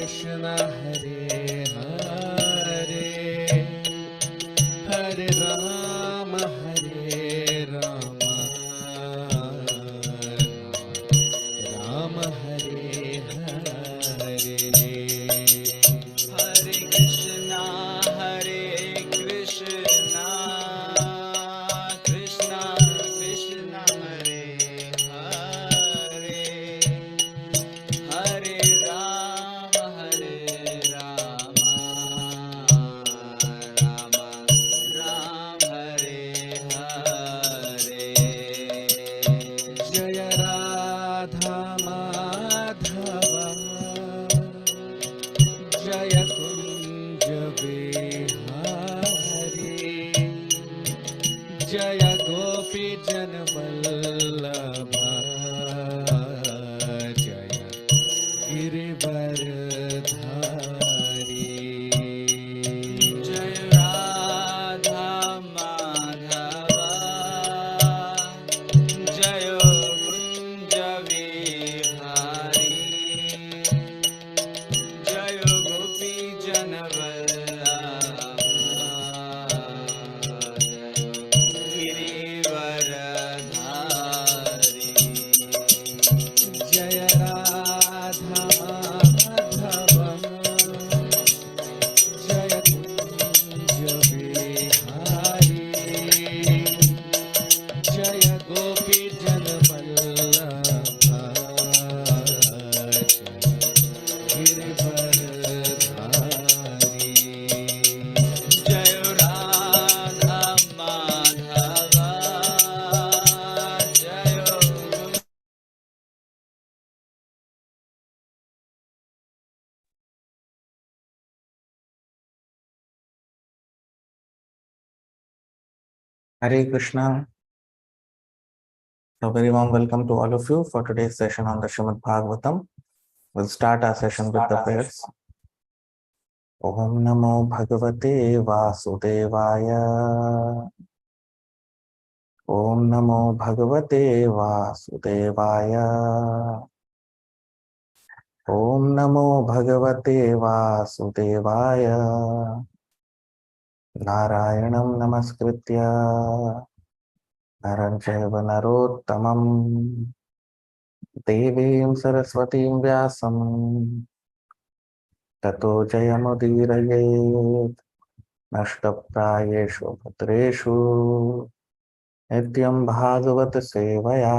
Krishna Hare Hare Hare Rama Rama Hare Hare Hare Krishna Krishna Krishna Hare Hare Hare Rama Rama Hare Hare Jaya Radha Madhava Jaya Kunja Bihari Jaya Gopi Janvallabha Jaya Girivardhari Jaya Radha Madhava Jaya Kunja Vihari Jaya Gopi Janvallabha Girivardhari Jaya Radha Madhava Jaya Kunja Bihari Jaya Gopi Janvallabha Girivardhari Jaya Radha Madhava Jaya Hare Krishna. A very warm welcome to all of you for today's session on the Srimad Bhagavatam. We'll start our session with the prayers. Om Namo Bhagavate Vasudevaya. Om Namo Bhagavate Vasudevaya. Om Namo Bhagavate Vasudevaya. Narayanam Namaskritya Naram Chaiva Narottamam Devim Saraswatim Vyasam Tato Jayamudiraye Nashtaprayeshu Bhadreshu Nityam Bhagavat Sevaya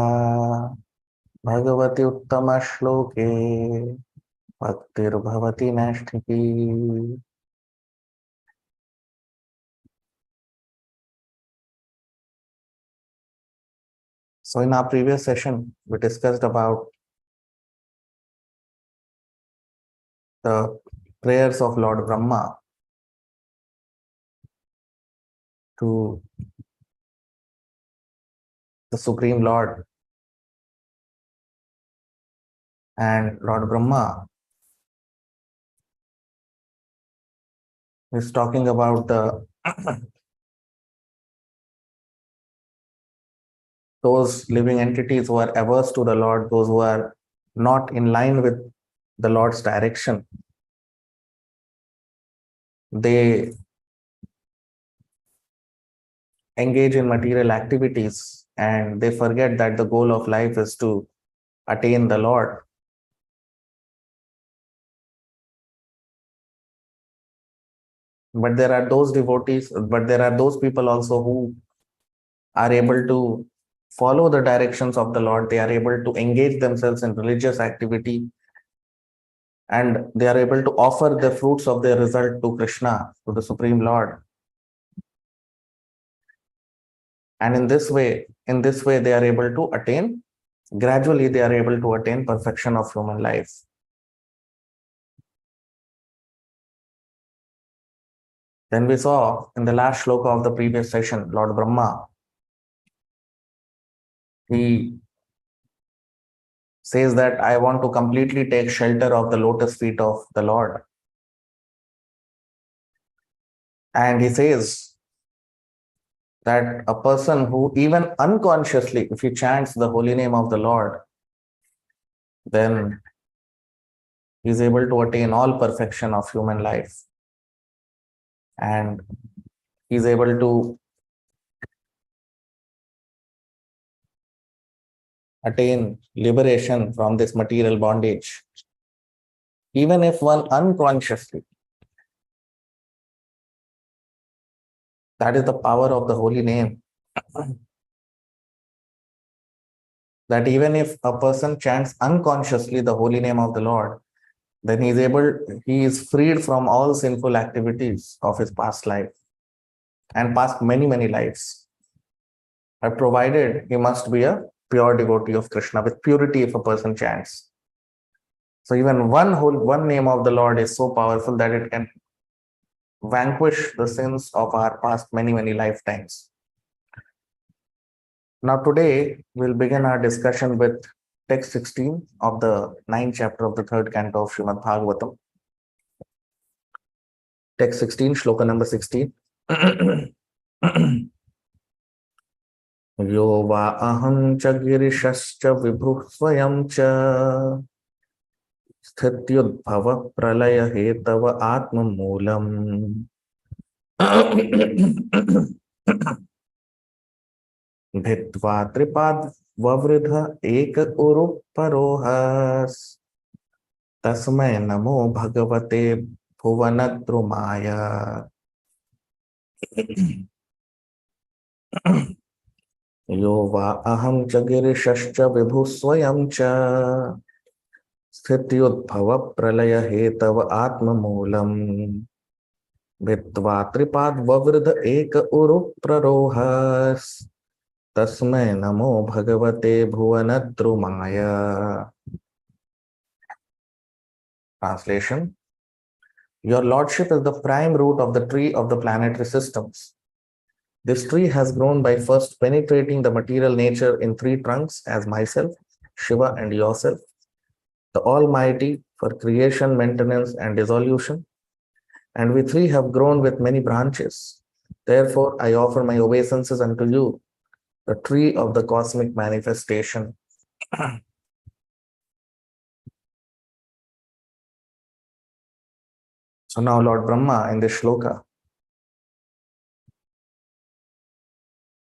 Bhagavati Uttama Shloke Bhaktir Bhavati Nashtiki. So in our previous session, we discussed about the prayers of Lord Brahma to the Supreme Lord. And Lord Brahma is talking about the those living entities who are averse to the Lord, those who are not in line with the Lord's direction. They engage in material activities and they forget that the goal of life is to attain the Lord. But there are those devotees, but there are those people also who are able to follow the directions of the Lord. They are able to engage themselves in religious activity and they are able to offer the fruits of their result to Krishna, to the Supreme Lord. And in this way, they are able to attain, gradually they are able to attain perfection of human life. Then we saw in the last shloka of the previous session, Lord Brahma, he says that I want to completely take shelter of the lotus feet of the Lord. And he says that a person who even unconsciously, if he chants the holy name of the Lord, then He is able to attain all perfection of human life. And he is able to attain liberation from this material bondage. Even if one unconsciously, that is the power of the holy name. That even if a person chants unconsciously the holy name of the Lord, then he is freed from all sinful activities of his past life and past many, many lives. But provided he must be a pure devotee of Krishna with purity if a person chants. So even one name of the Lord is so powerful that it can vanquish the sins of our past many, many lifetimes. Now today we'll begin our discussion with text 16 of the 9th chapter of the 3rd canto of Srimad Bhagavatam. Text 16, Shloka number 16. यो वा अहं च गिरिशश्च विभुः स्वयं च स्थित्युद्भव प्रलय हेतव आत्ममूलम् भित्त्वा त्रिपाद ववृध एक उरु परोहस् तस्मै नमो भगवते भुवनद्रुमाय यो वा अहं च गिरिशश्च विभुः स्वयं च स्थित्युद्भव प्रलय हेतव आत्ममूलम् भित्त्वा त्रिपाद ववृध एक उरु प्ररोहस् तस्मै नमो भगवते भुवनद्रुमाय. Translation: Your Lordship is the prime root of the tree of the planetary systems. This tree has grown by first penetrating the material nature in 3 trunks as myself, Shiva, and yourself, the Almighty, for creation, maintenance, and dissolution. And we 3 have grown with many branches. Therefore, I offer my obeisances unto you, the tree of the cosmic manifestation. So now Lord Brahma in this shloka,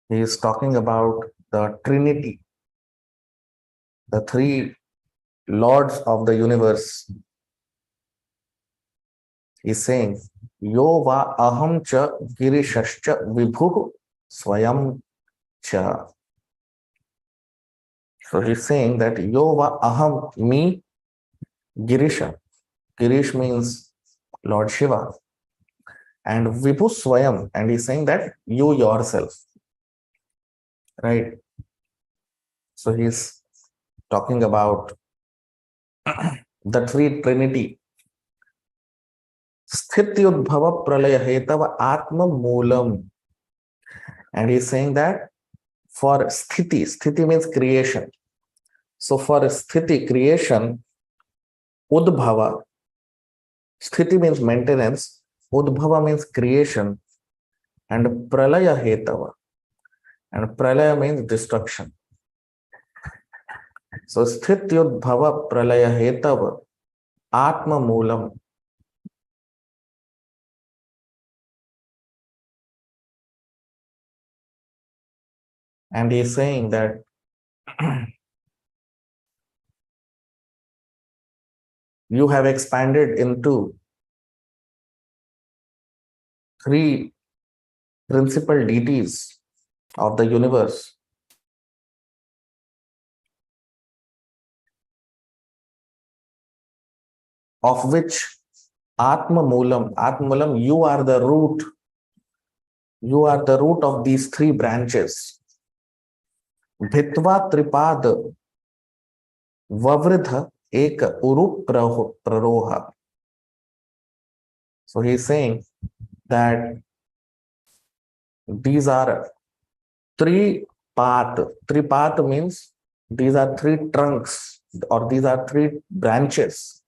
he is talking about the Trinity, the 3 lords of the universe. He is saying, Yo va aham cha girishascha vibhuh swayam cha. So he is saying that Yo va aham, me, Girisha. Girish means Lord Shiva. And Vibhu Swayam, and he's saying that you yourself. Right? So he's talking about the 3 Trinity. Sthityudbhava pralaya hetava atma moolam. And he's saying that for sthiti means creation. So for sthiti, creation, udbhava, sthiti means maintenance, udbhava means creation, and pralaya hetava. And pralaya means destruction. So sthityudbhava pralaya hetava atma moolam. And he is saying that you have expanded into 3 principal deities of the universe, of which Atma Moolam, you are the root. You are the root of these 3 branches. Bhitva Tripad Vavridha Ek Uru Praroha. So he is saying that these are 3 path. 3 path means these are 3 trunks, or these are 3 branches.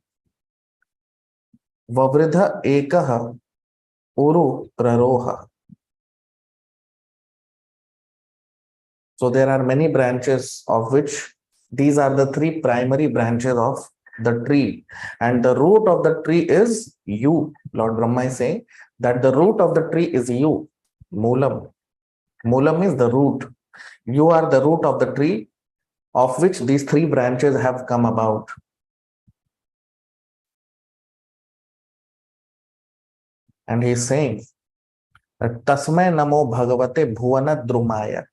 Vavridha Ekaha Uru Praroha. So there are many branches, of which these are the 3 primary branches of the tree, and the root of the tree is you. Lord Brahma is saying that the root of the tree is you. Moolam. Moolam is the root. You are the root of the tree of which these three branches have come about. And he is saying that Tasmai Namo Bhagavate Bhuvana Drumaya.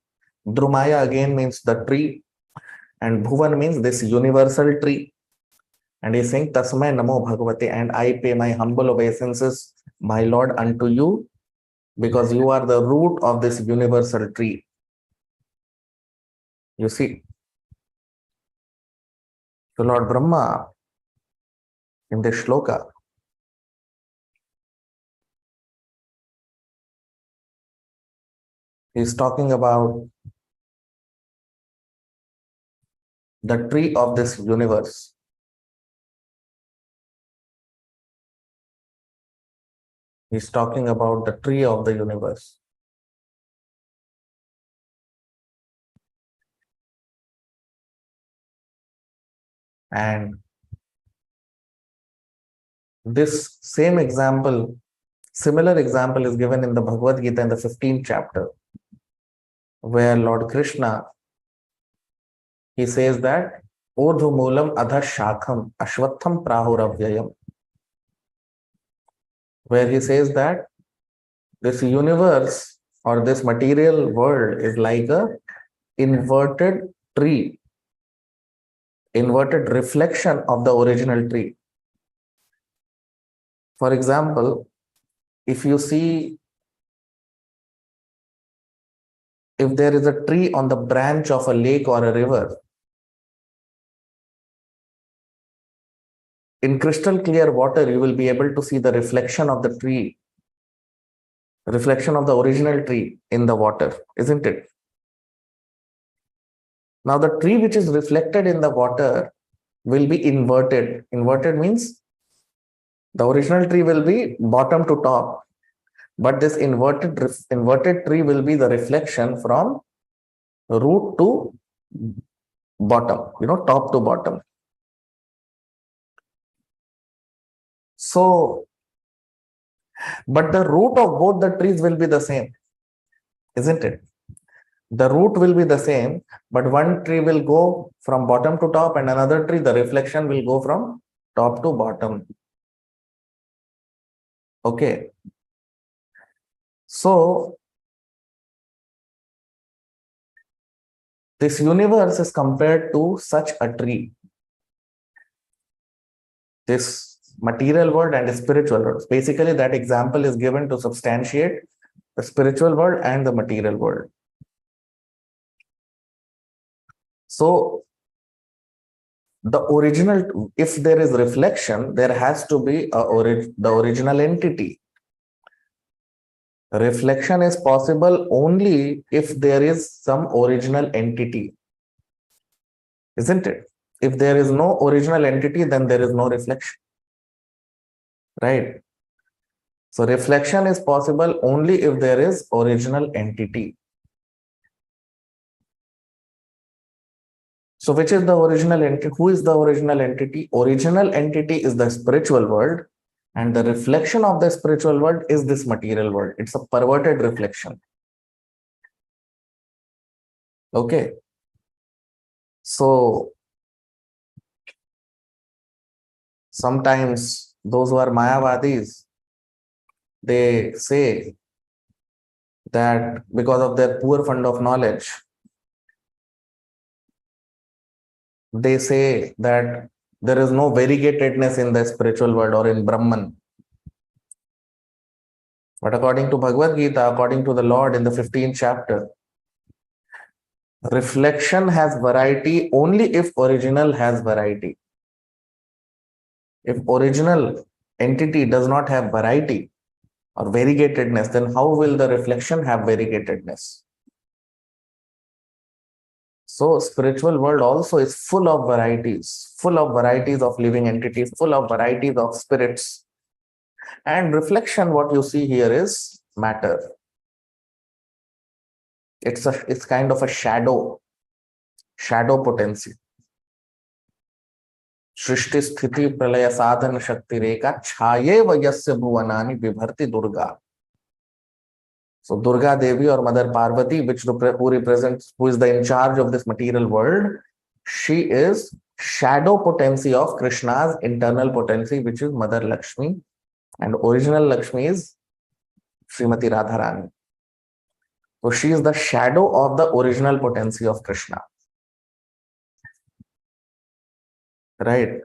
Drumaya again means the tree, and Bhuvan means this universal tree. And he's saying, Tasmai Namo Bhagavate, and I pay my humble obeisances, my Lord, unto you, because you are the root of this universal tree. You see, so Lord Brahma in this shloka, he's talking about the tree of this universe. He's talking about the tree of the universe. And this same example, similar example is given in the Bhagavad Gita in the 15th chapter, where Lord Krishna, he says that Urdhu Moolam Adha Shakham Ashwatham Prahuravyayam, where he says that this universe or this material world is like a inverted tree, inverted reflection of the original tree. For example, if you see, if there is a tree on the branch of a lake or a river, in crystal clear water, you will be able to see the reflection of the tree, reflection of the original tree in the water, isn't it? Now, the tree which is reflected in the water will be inverted. Inverted means the original tree will be bottom to top, but this inverted tree will be the reflection from root to bottom, top to bottom. So, but the root of both the trees will be the same, isn't it? The root will be the same, but one tree will go from bottom to top, and another tree, the reflection will go from top to bottom. Okay. So, this universe is compared to such a tree. This material world and the spiritual world. Basically, that example is given to substantiate the spiritual world and the material world. So, the original, if there is reflection, there has to be the original entity. Reflection is possible only if there is some original entity, isn't it? If there is no original entity, then there is no reflection, right? So reflection is possible only if there is original entity. So which is the original entity? Who is the original entity? Original entity is the spiritual world, and the reflection of the spiritual world is this material world. It's a perverted reflection. Okay. So sometimes those who are Mayavadis, they say that because of their poor fund of knowledge, they say that there is no variegatedness in the spiritual world or in Brahman. But according to Bhagavad Gita, according to the Lord in the 15th chapter, reflection has variety only if original has variety. If original entity does not have variety or variegatedness, then how will the reflection have variegatedness? So spiritual world also is full of varieties of living entities, full of varieties of spirits. And reflection, what you see here is matter. It's kind of a shadow potency. सृष्टि स्थिति प्रलय साधन शक्ति रेखा छाये वयस्य भुवनानि बिभर्ति Durga. So Durga Devi or Mother Parvati, who represents, who is the in charge of this material world, she is shadow potency of Krishna's internal potency, which is Mother Lakshmi, and original Lakshmi is Srimati Radharani. So she is the shadow of the original potency of Krishna. Right?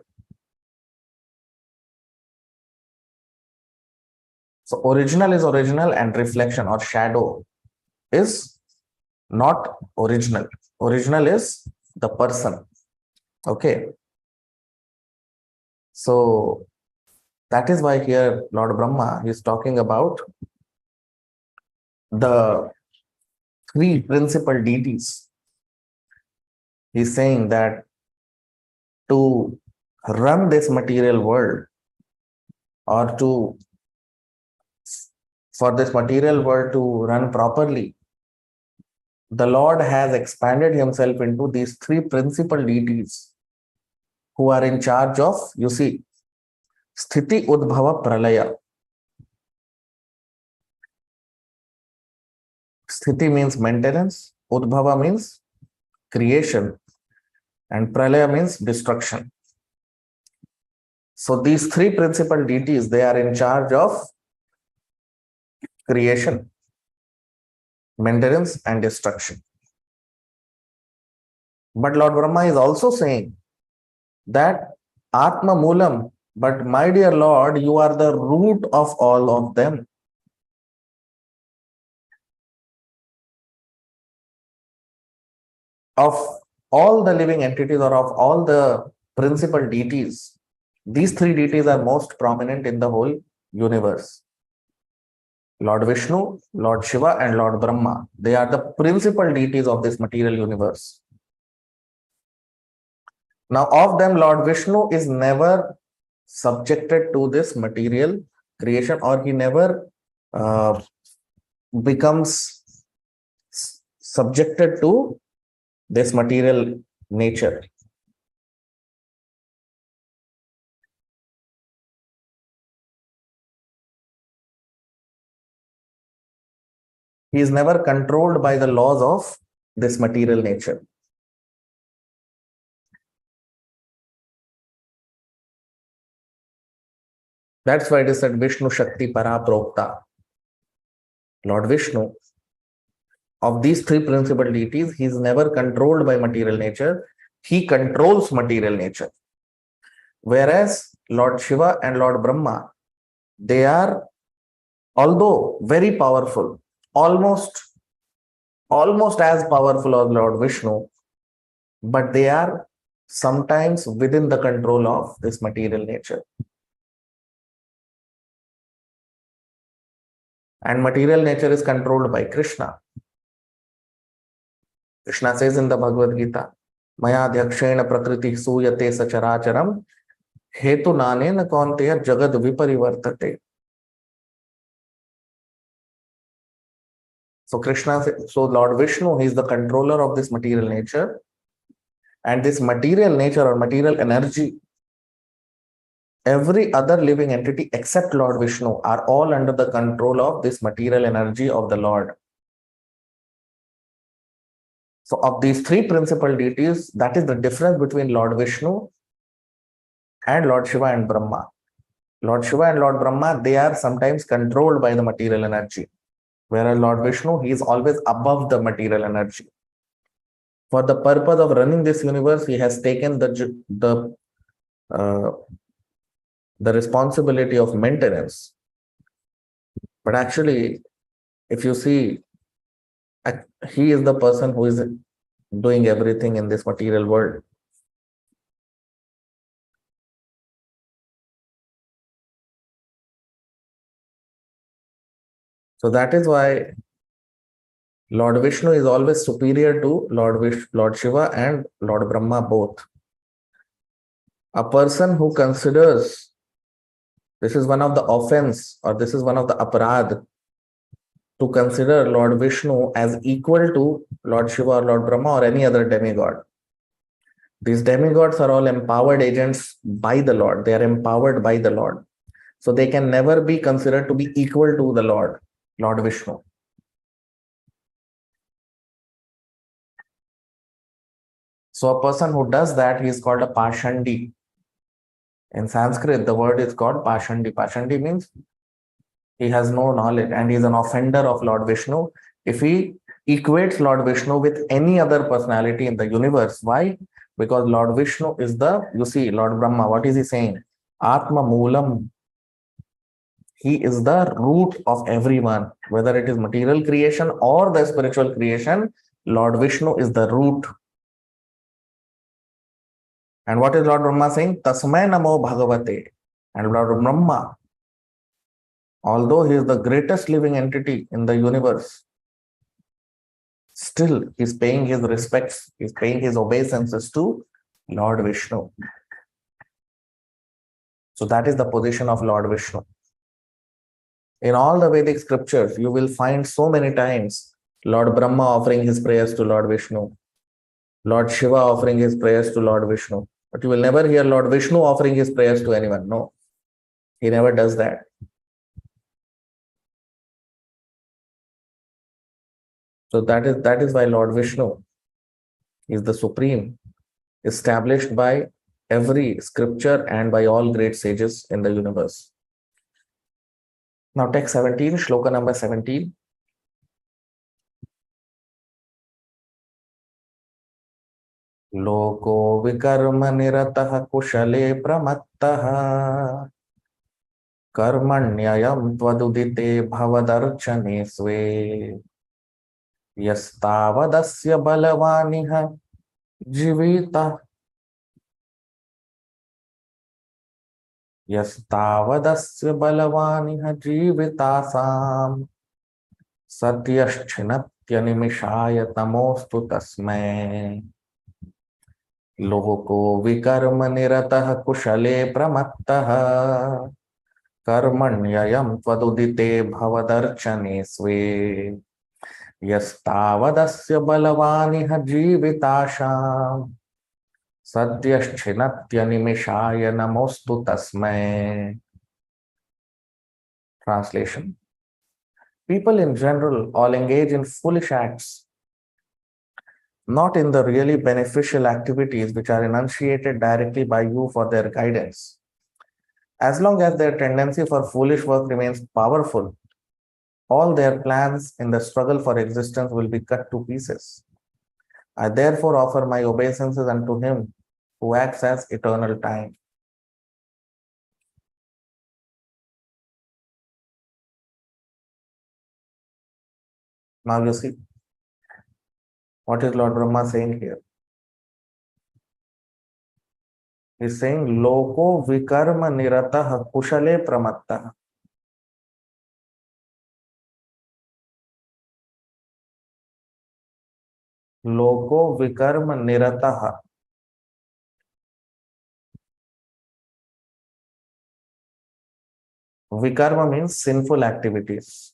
So original is original and reflection or shadow is not original. Original is the person. Okay. So that is why here Lord Brahma is talking about the three principal deities. He's saying that to run this material world, or for this material world to run properly, the Lord has expanded himself into these three principal deities who are in charge of, you see, Sthiti Udbhava Pralaya. Sthiti means maintenance, Udbhava means creation, and Pralaya means destruction. So these three principal deities, they are in charge of creation, maintenance, and destruction. But Lord Brahma is also saying that Atma Moolam, but my dear Lord, you are the root of all of them. Of all the living entities or of all the principal deities, these three deities are most prominent in the whole universe. Lord Vishnu, Lord Shiva, and Lord Brahma. They are the principal deities of this material universe. Now, of them, Lord Vishnu is never subjected to this material creation, or he never becomes subjected to this material nature. He is never controlled by the laws of this material nature. That's why it is said Vishnu Shakti Para Prokta. Lord Vishnu, of these three principal deities, he is never controlled by material nature. He controls material nature. Whereas Lord Shiva and Lord Brahma, they are, although very powerful, almost as powerful as Lord Vishnu, but they are sometimes within the control of this material nature. And material nature is controlled by Krishna. Krishna says in the Bhagavad Gita, Maya Dhakshena Prakriti Suyate Sacharacharam Hetu Nanena Kaunteya Jagad Viparivartate. So Lord Vishnu, he is the controller of this material nature, and this material nature or material energy, every other living entity except Lord Vishnu are all under the control of this material energy of the Lord. So of these three principal deities, that is the difference between Lord Vishnu and Lord Shiva and Brahma. Lord Shiva and Lord Brahma, they are sometimes controlled by the material energy. Whereas Lord Vishnu, he is always above the material energy. For the purpose of running this universe, he has taken the responsibility of maintenance. But actually, if you see, he is the person who is doing everything in this material world. So that is why Lord Vishnu is always superior to Lord Shiva and Lord Brahma both. A person who considers this is one of the offense, or this is one of the aparadh, to consider Lord Vishnu as equal to Lord Shiva or Lord Brahma or any other demigod. These demigods are all empowered agents by the Lord. They are empowered by the Lord. So they can never be considered to be equal to the Lord Vishnu. So a person who does that, he is called a Pashandi. In Sanskrit, the word is called Pashandi. Pashandi means he has no knowledge and he is an offender of Lord Vishnu. If he equates Lord Vishnu with any other personality in the universe, why? Because Lord Vishnu is you see, Lord Brahma, what is he saying? Atma Moolam. He is the root of everyone, whether it is material creation or the spiritual creation. Lord Vishnu is the root. And what is Lord Brahma saying? Tasmai Namo Bhagavate. And Lord Brahma, although he is the greatest living entity in the universe, still he's paying his respects, he's paying his obeisances to Lord Vishnu. So that is the position of Lord Vishnu. In all the Vedic scriptures, you will find so many times Lord Brahma offering his prayers to Lord Vishnu, Lord Shiva offering his prayers to Lord Vishnu. But you will never hear Lord Vishnu offering his prayers to anyone. No, he never does that. So that is why Lord Vishnu is the supreme, established by every scripture and by all great sages in the universe. Now text 17, shloka number 17. Loko vikarma niratah kushale pramattah karmanyayam tvadudite bhavadarchane sve yastavadasya balavaniha jivita yastavadasya balavaniha jivitasam satyashchinatyanimishaya tamostu tasmai लोको विकर्म निरतः कुशले प्रमत्तः कर्मण्ययं त्वदुदिते भवदर्चने स्वे यस्तावदस्य बलवानिह जीविताशां सद्यश्चिनत्यनिमिषाय नमोस्तु तस्मै. Translation. People in general all engage in foolish acts, not in the really beneficial activities which are enunciated directly by you for their guidance. As long as their tendency for foolish work remains powerful, all their plans in the struggle for existence will be cut to pieces. I therefore offer my obeisances unto him who acts as eternal time. Now you see, what is Lord Brahma saying here? He's saying, Loko vikarma niratah kushale pramattah. Loko vikarma niratah. Vikarma means sinful activities.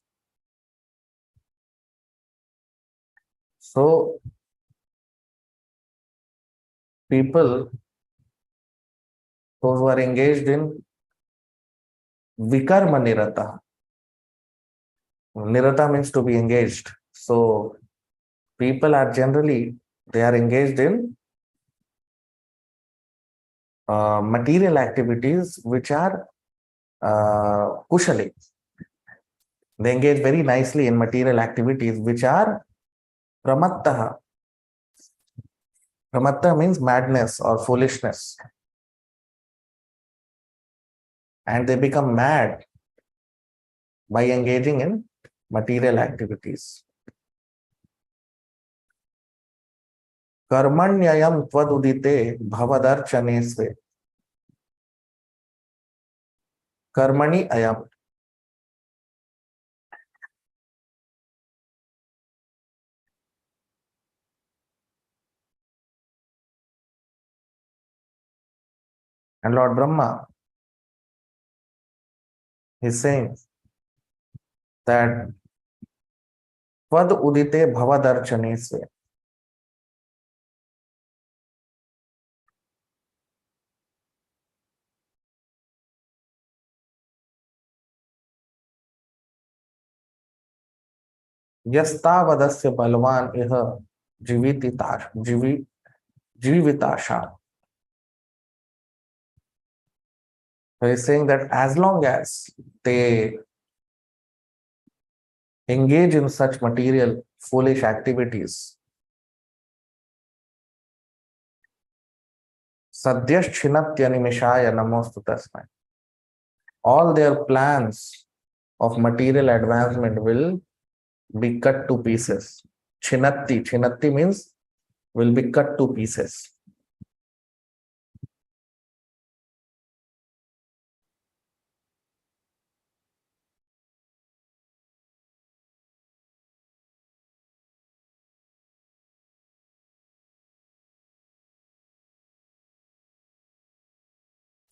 So, people, those who are engaged in vikarma nirata. Nirata means to be engaged. So, people are generally, they are engaged in material activities which are kushali. They engage very nicely in material activities which are pramattaha. Pramatta means madness or foolishness. And they become mad by engaging in material activities. Karmanyayam tvadudite bhavadarchane sve. Karmani ayam. And Lord Brahma is saying that Tvad udite bhavadarchane sve. यस्तावदस्य बलवान इह जीविताशा. So he's saying that as long as they engage in such material foolish activities, Sadyashchinatyanimishaya namostu tasmai, all their plans of material advancement will be cut to pieces. Chinatti means will be cut to pieces.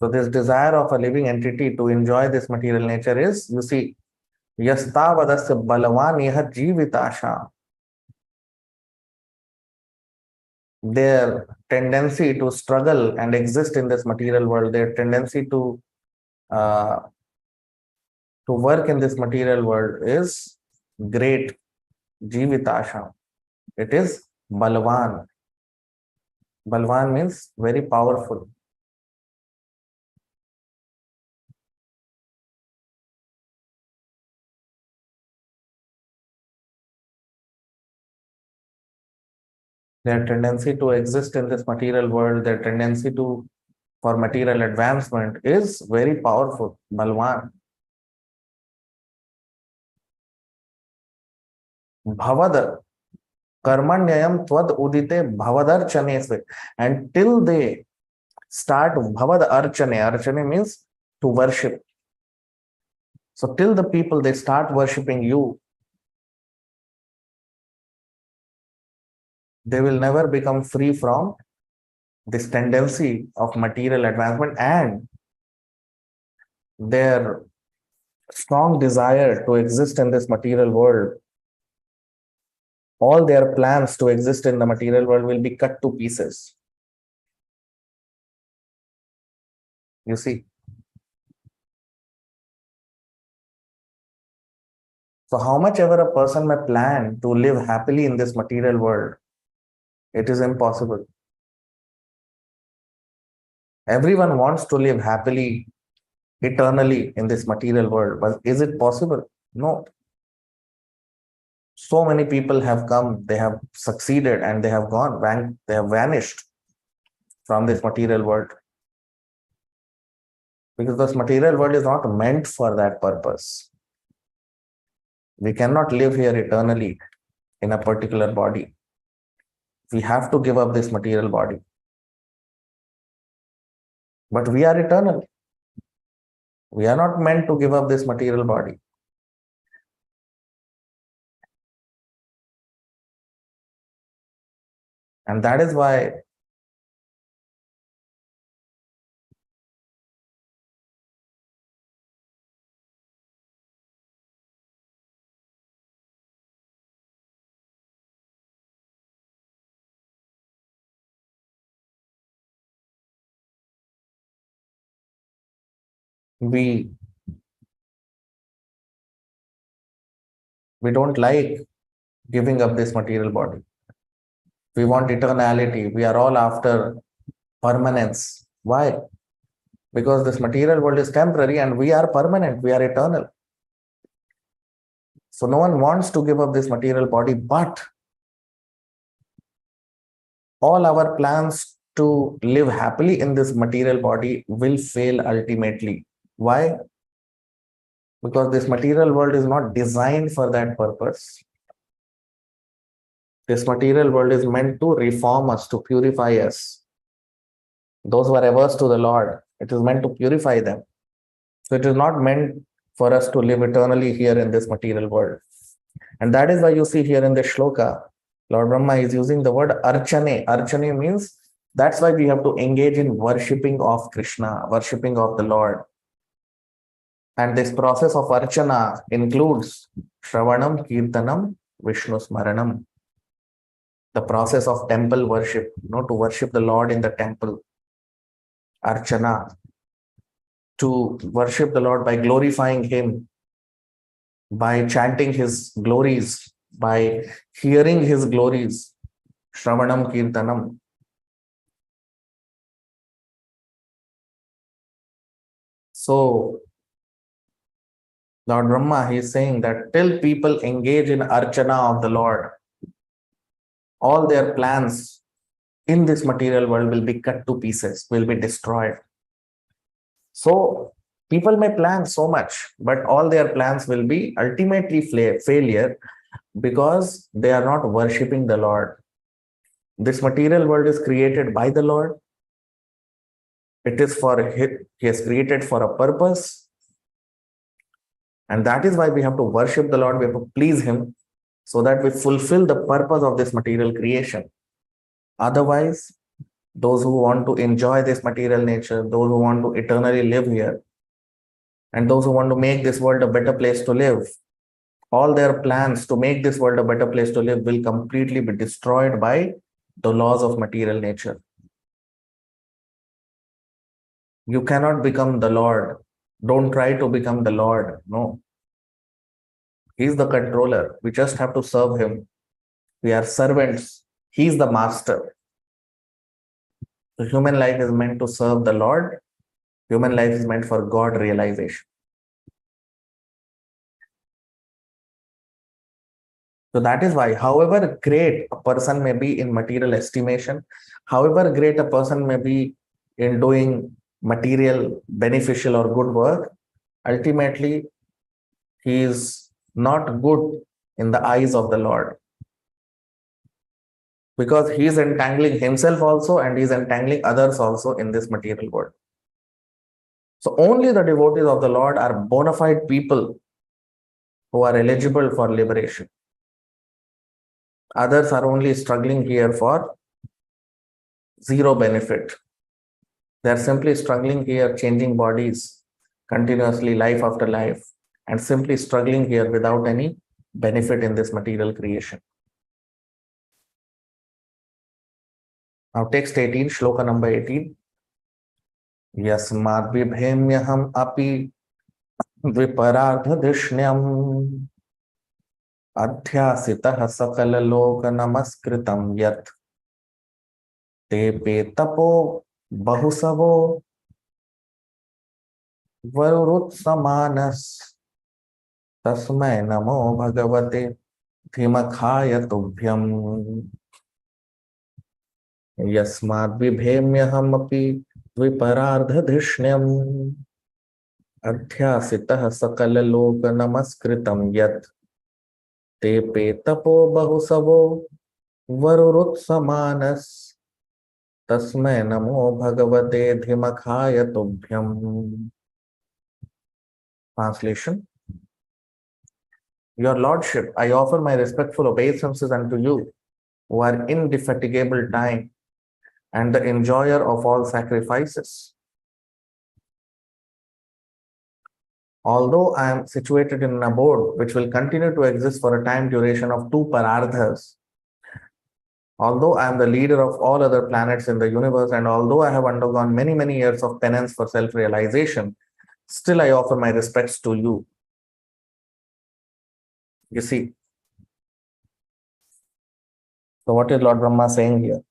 So this desire of a living entity to enjoy this material nature is, you see, yastavadasya balavan iha jivitasha. Their tendency to struggle and exist in this material world, their tendency uh, to work in this material world is great. Jivitasha. It is balwan. Balwan means very powerful. Their tendency to exist in this material world, their tendency for material advancement is very powerful. Balwan. Bhavad karmanyayam tvad udite bhavadarchane se. Until they start bhavad archane. Archane means to worship. So till the people they start worshipping you, they will never become free from this tendency of material advancement and their strong desire to exist in this material world. All their plans to exist in the material world will be cut to pieces. You see. So how much ever a person may plan to live happily in this material world, it is impossible. Everyone wants to live happily, eternally in this material world, but is it possible? No. So many people have come, they have succeeded, and they have gone, they have vanished from this material world. Because this material world is not meant for that purpose. We cannot live here eternally in a particular body. We have to give up this material body. But we are eternal. We are not meant to give up this material body. And that is why we don't like giving up this material body. We want eternality. We are all after permanence. Why? Because this material world is temporary and we are permanent. We are eternal. So no one wants to give up this material body, but all our plans to live happily in this material body will fail ultimately. Why? Because this material world is not designed for that purpose. This material world is meant to reform us, to purify us. Those who are averse to the Lord, it is meant to purify them. So it is not meant for us to live eternally here in this material world. And that is why you see here in the Shloka, Lord Brahma is using the word archane. Archane means that's why we have to engage in worshipping of Krishna, worshipping of the Lord. And this process of archana includes Shravanam, Kirtanam, Vishnu Smaranam. The process of temple worship, to worship the Lord in the temple. Archana, to worship the Lord by glorifying Him, by chanting His glories, by hearing his glories, Shravanam Kirtanam. So Lord Brahma, he is saying that till people engage in Archana of the Lord, all their plans in this material world will be cut to pieces, will be destroyed. So people may plan so much, but all their plans will be ultimately failure because they are not worshipping the Lord. This material world is created by the Lord. It is for he has created for a purpose. And that is why we have to worship the Lord. We have to please him so that we fulfill the purpose of this material creation. Otherwise, those who want to enjoy this material nature, those who want to eternally live here, and those who want to make this world a better place to live, all their plans to make this world a better place to live will completely be destroyed by the laws of material nature. You cannot become the Lord. Don't try to become the Lord. No. He's the controller. We just have to serve him. We are servants. He's the master. The human life is meant to serve the Lord. Human life is meant for God realization. So that is why, however great a person may be in material estimation, however great a person may be in doing material, beneficial or good work, ultimately he is not good in the eyes of the Lord. Because he is entangling himself also and he is entangling others also in this material world. So only the devotees of the Lord are bona fide people who are eligible for liberation. Others are only struggling here for zero benefit. They are simply struggling here, changing bodies continuously, life after life, and simply struggling here without any benefit in this material creation. Now text 18, Shloka number 18. Yasmad vibhemyaham api viparadhadishnyam adhyasitah sakala loka namaskritam yat te pe tapo bahusavo varurut samanas tasmai namo bhagavate dhimakhaya tubhyam yasmad vibhemyaham api viparadhadishnyam adhyasitah sakala loka namaskritam yat te pe tapo bahusavo varurut samanas tasmai namo bhagavate dhimakhaya tubhyam. Translation. Your Lordship, I offer my respectful obeisances unto you, who are indefatigable time and the enjoyer of all sacrifices. Although I am situated in an abode which will continue to exist for a time duration of 2 parardhas, although I am the leader of all other planets in the universe, and although I have undergone many, many years of penance for self-realization, still I offer my respects to you. You see. So what is Lord Brahma saying here?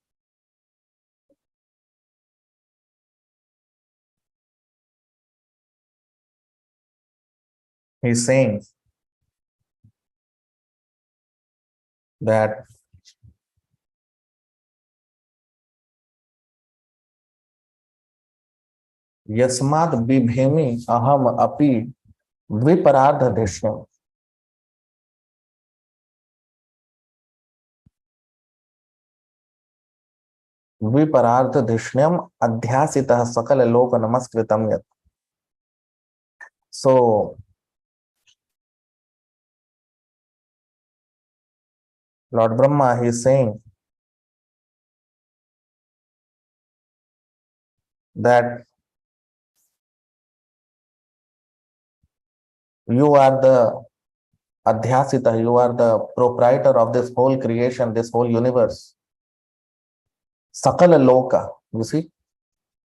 He's saying that Yasmad bibhemi aham api viparadhadishyam. Viparadhadishyam adhyasitah sakala loka namaskritam yat. So Lord Brahma, he is saying that you are the adhyasita, you are the proprietor of this whole creation, this whole universe. Sakala loka, you see,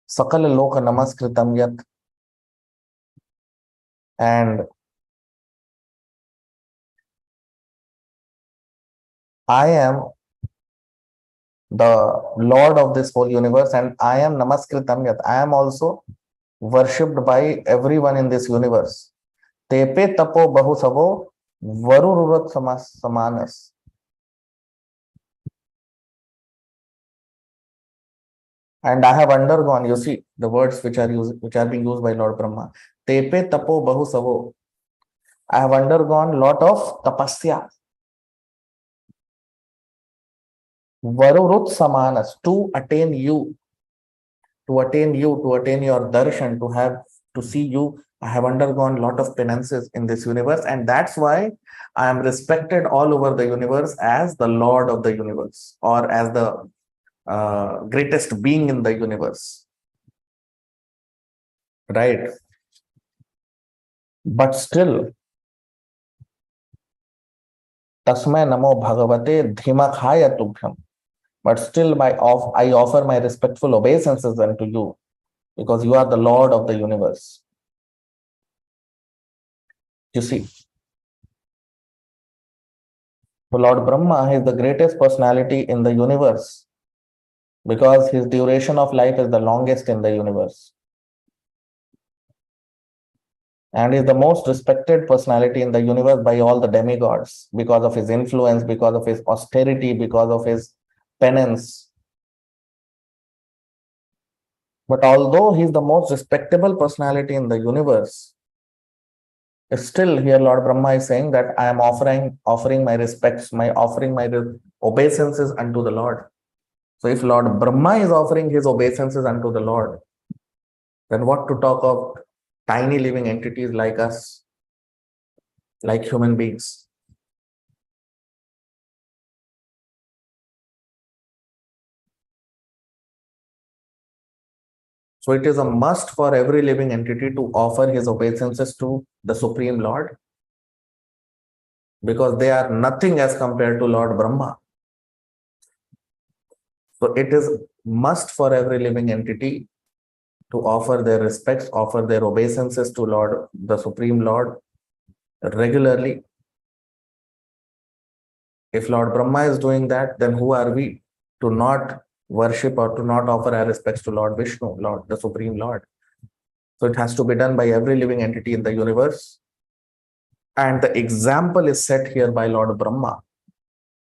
sakala loka namaskritam yat. And I am the Lord of this whole universe, and I am Namaskritam Yat. I am also worshipped by everyone in this universe. Tepe tapo bahu savo varururat samanas. And I have undergone, you see, the words which are being used by Lord Brahma. Tepe tapo bahu savo. I have undergone lot of tapasya. Varurut samanas, to attain you, to attain you, to attain your darshan, to see you. I have undergone lot of penances in this universe, and that's why I am respected all over the universe as the Lord of the universe, or as the greatest being in the universe. Right? But still, Tasmai Namo Bhagavate Dhimakhaya Tubhyam. But still, I offer my respectful obeisances unto you, because you are the Lord of the universe. You see, the Lord Brahma is the greatest personality in the universe, because his duration of life is the longest in the universe, and is the most respected personality in the universe by all the demigods, because of his influence, because of his austerity, because of his penance. But although he is the most respectable personality in the universe, still here Lord Brahma is saying that I am offering my respects, offering my obeisances unto the Lord. So if Lord Brahma is offering his obeisances unto the Lord, then what to talk of tiny living entities like us, like human beings? So it is a must for every living entity to offer his obeisances to the Supreme Lord, because they are nothing as compared to Lord Brahma. So it is must for every living entity to offer their respects, offer their obeisances to Lord, the Supreme Lord, regularly. If Lord Brahma is doing that, then who are we to not worship or to not offer our respects to Lord Vishnu, Lord, the Supreme Lord? So it has to be done by every living entity in the universe. And the example is set here by Lord Brahma.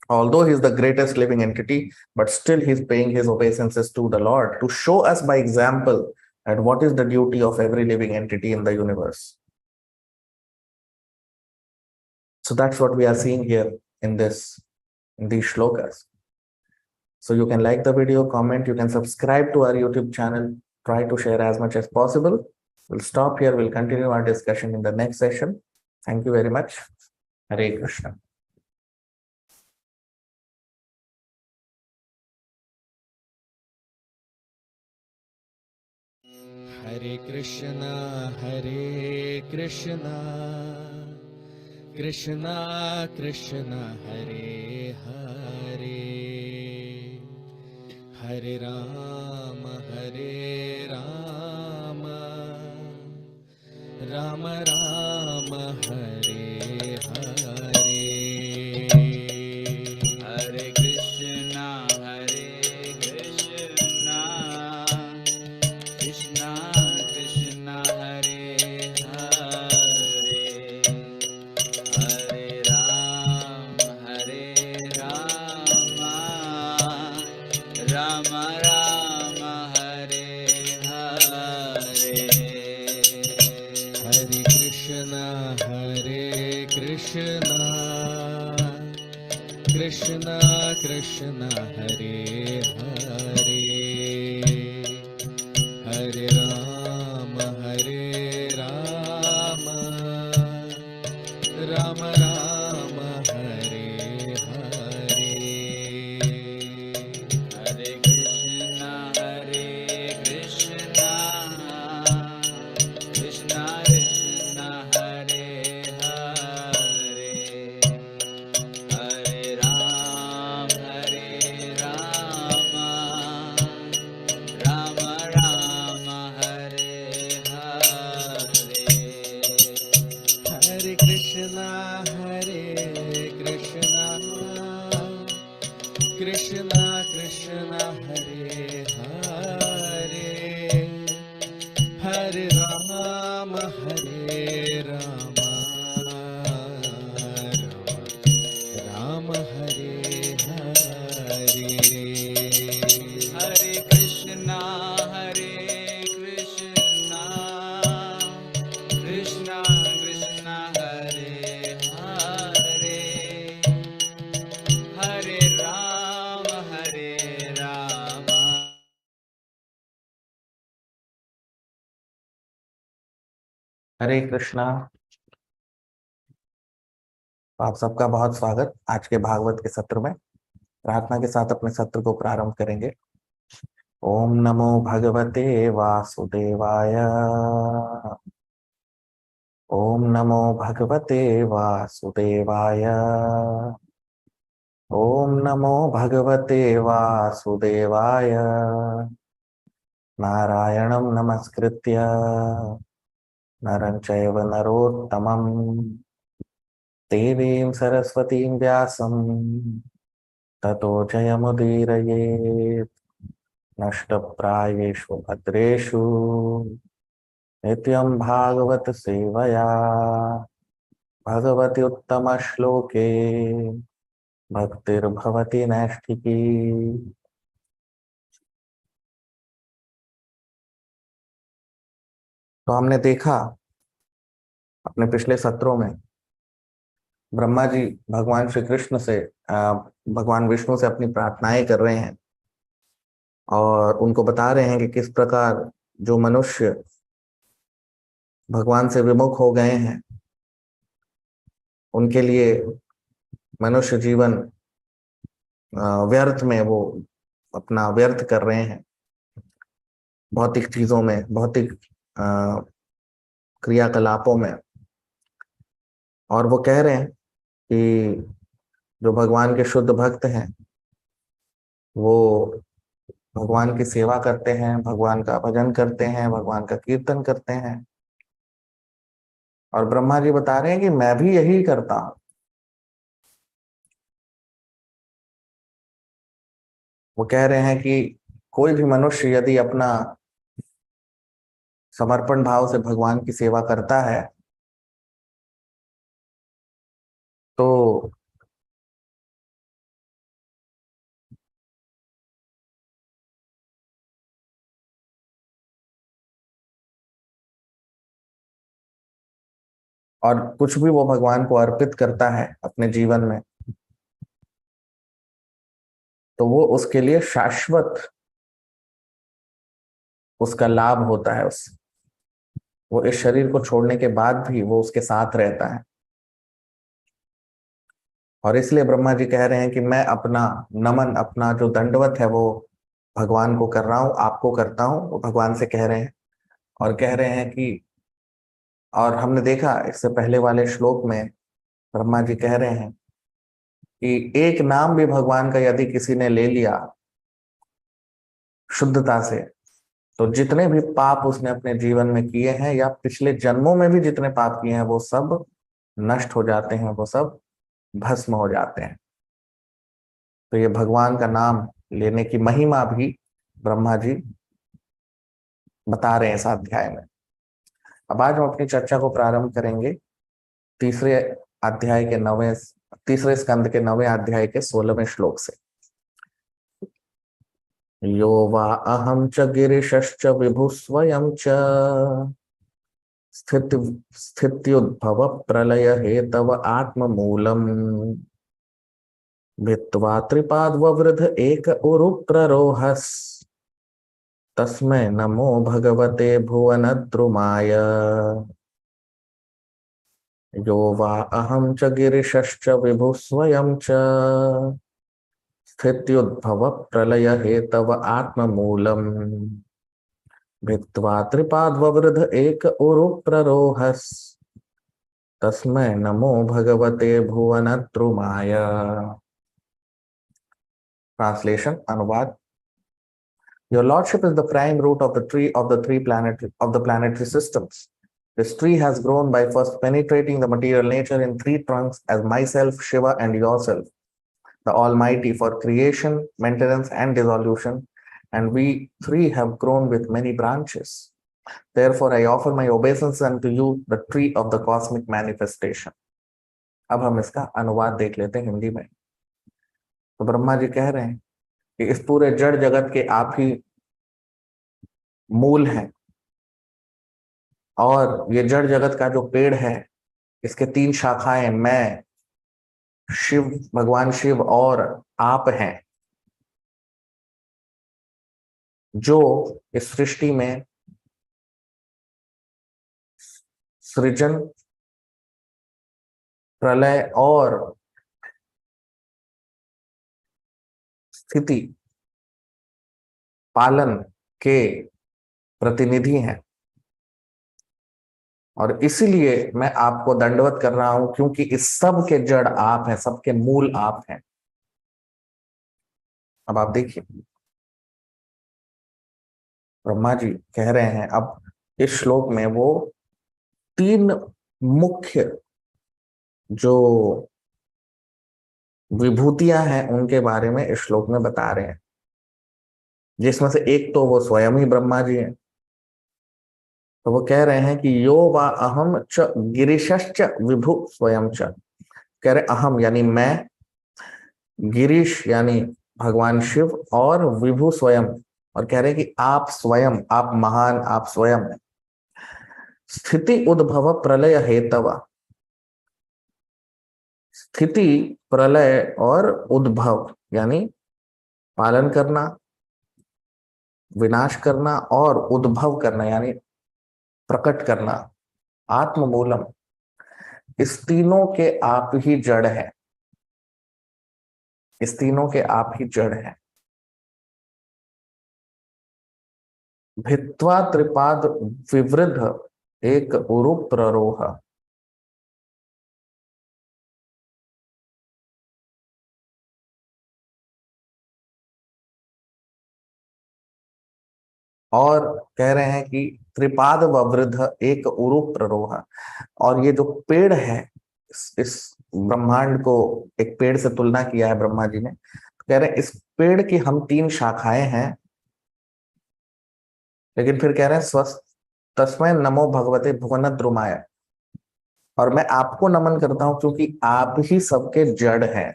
Although he is the greatest living entity, but still he is paying his obeisances to the Lord to show us by example that what is the duty of every living entity in the universe. So that's what we are seeing here in these shlokas. So you can like the video, comment, you can subscribe to our YouTube channel, try to share as much as possible. We'll stop here. We'll continue our discussion in the next session. Thank you very much. Hare Krishna. Hare Krishna, Krishna Krishna, Hare Hare, Hare Rama, Rama Rama, Hare Hare. Hare Krishna, Krishna Krishna, Hare Hare, Hare Rama, Rama Rama, Hare Hare. Hare Krishna, Krishna Krishna, Hare Hare, Hare Rama, Rama Rama, Hare Hare. Hare Krishna, Krishna Krishna, Hare Hare, Hare Rama, Rama Rama, Hare Hare. Hare Krishna, हरे कृष्णा। आप सबका बहुत स्वागत आज के भागवत के सत्र में। प्रार्थना के साथ अपने सत्र को प्रारंभ करेंगे। ओम नमो भगवते वासुदेवाय। ओम नमो भगवते वासुदेवाय। ओम नमो भगवते वासुदेवाय। नारायणं नमस्कृत्य नरं चैव नरोत्तमं देवीं सरस्वतीं व्यासं ततो जयमुदीरयेत्। नष्टप्रायेषु भद्रेषु नित्यं भागवत सेवया भगवति उत्तमश्लोके भक्तिर्भवति नैष्ठिकी। तो हमने देखा अपने पिछले सत्रों में ब्रह्मा जी भगवान श्री कृष्ण से भगवान विष्णु से अपनी प्रार्थनाएं कर रहे हैं और उनको बता रहे हैं कि किस प्रकार जो मनुष्य भगवान से विमुख हो गए हैं उनके लिए मनुष्य जीवन व्यर्थ में वो अपना व्यर्थ कर रहे हैं भौतिक चीजों में, भौतिक क्रियाकलापों में। और वो कह रहे हैं कि जो भगवान के शुद्ध भक्त हैं वो भगवान की सेवा करते हैं, भगवान का भजन करते हैं, भगवान का कीर्तन करते हैं। और ब्रह्मा जी बता रहे हैं कि मैं भी यही करता हूं। वो कह रहे हैं कि कोई भी मनुष्य यदि अपना समर्पण भाव से भगवान की सेवा करता है तो और कुछ भी वो भगवान को अर्पित करता है अपने जीवन में तो वो उसके लिए शाश्वत उसका लाभ होता है। उस वो इस शरीर को छोड़ने के बाद भी वो उसके साथ रहता है। और इसलिए ब्रह्मा जी कह रहे हैं कि मैं अपना नमन, अपना जो दंडवत है वो भगवान को कर रहा हूं, आपको करता हूं। वो भगवान से कह रहे हैं और कह रहे हैं कि, और हमने देखा इससे पहले वाले श्लोक में ब्रह्मा जी कह रहे हैं कि एक नाम भी भगवान का यदि किसी ने ले लिया शुद्धता से तो जितने भी पाप उसने अपने जीवन में किए हैं या पिछले जन्मों में भी जितने पाप किए हैं वो सब नष्ट हो जाते हैं, वो सब भस्म हो जाते हैं। तो ये भगवान का नाम लेने की महिमा भी ब्रह्मा जी बता रहे हैं इस अध्याय में। अब आज हम अपनी चर्चा को प्रारंभ करेंगे तीसरे अध्याय के तीसरे स्कंद के 9वें अध्याय के 16वें श्लोक से। यो वा अहम च गिरिशश्च विभु स्वयं च स्थित्युद्भव प्रलय हेतव आत्ममूलम् भित्त्वा त्रिपाद्ववृध एक उरुप्ररोहस् तस्मै नमो भगवते भुवनद्रुमाय। यो वा अहम च गिरिशश्च विभु स्वयं च स्थित्युद्भव प्रलय हेतव आत्ममूलम् भित्त्वा त्रिपाद्ववृध एक उरुप्ररोहस् तस्मै नमो भगवते भुवनद्रुमाय। ट्रांसलेशन, अनुवाद। Your lordship is the prime root of the tree of the planetary systems. This tree has grown by first penetrating the material nature in three trunks as myself, Shiva, and yourself, the Almighty, for creation, maintenance, and dissolution, and we three have grown with many branches. Therefore, I offer my obeisance unto you, the tree of the cosmic manifestation. अब हम इसका अनुवाद देख लेते हैं हिंदी में। तो ब्रह्मा जी कह रहे हैं कि इस पूरे जड़ जगत के आप ही मूल हैं और ये जड़ जगत का जो पेड़ है इसके 3 शाखाएं मैं, शिव, भगवान शिव और आप हैं जो इस सृष्टि में सृजन, प्रलय और स्थिति, पालन के प्रतिनिधि हैं। और इसीलिए मैं आपको दंडवत कर रहा हूं, क्योंकि इस सब के जड़ आप हैं, सबके मूल आप हैं। अब आप देखिए, ब्रह्मा जी कह रहे हैं, अब इस श्लोक में वो 3 मुख्य जो विभूतियां हैं उनके बारे में इस श्लोक में बता रहे हैं, जिसमें से एक तो वो स्वयं ही ब्रह्मा जी हैं। तो वो कह रहे हैं कि यो वा अहम च गिरिशश्च विभु स्वयं च। कह रहे अहम यानी मैं, गिरीश यानी भगवान शिव, और विभु स्वयं। और कह रहे हैं कि आप स्वयं, आप महान, आप स्वयं स्थिति उद्भव प्रलय हेतवा। स्थिति, प्रलय और उद्भव यानी पालन करना, विनाश करना और उद्भव करना यानी प्रकट करना, आत्म मूलम, इस तीनों के आप ही जड़ है। इस तीनों के आप ही जड़ है। भित्वा त्रिपाद विवृद्ध एक उरु प्ररोह। और कह रहे हैं कि त्रिपाद ववृद्ध एक उरु प्ररोह। और ये जो पेड़ है, इस ब्रह्मांड को एक पेड़ से तुलना किया है ब्रह्मा जी ने। कह रहे हैं इस पेड़ की हम 3 शाखाएं हैं, लेकिन फिर कह रहे हैं स्वस्थ तस्मै नमो भगवते भुवन द्रुमाय। और मैं आपको नमन करता हूं, क्योंकि आप ही सबके जड़ हैं,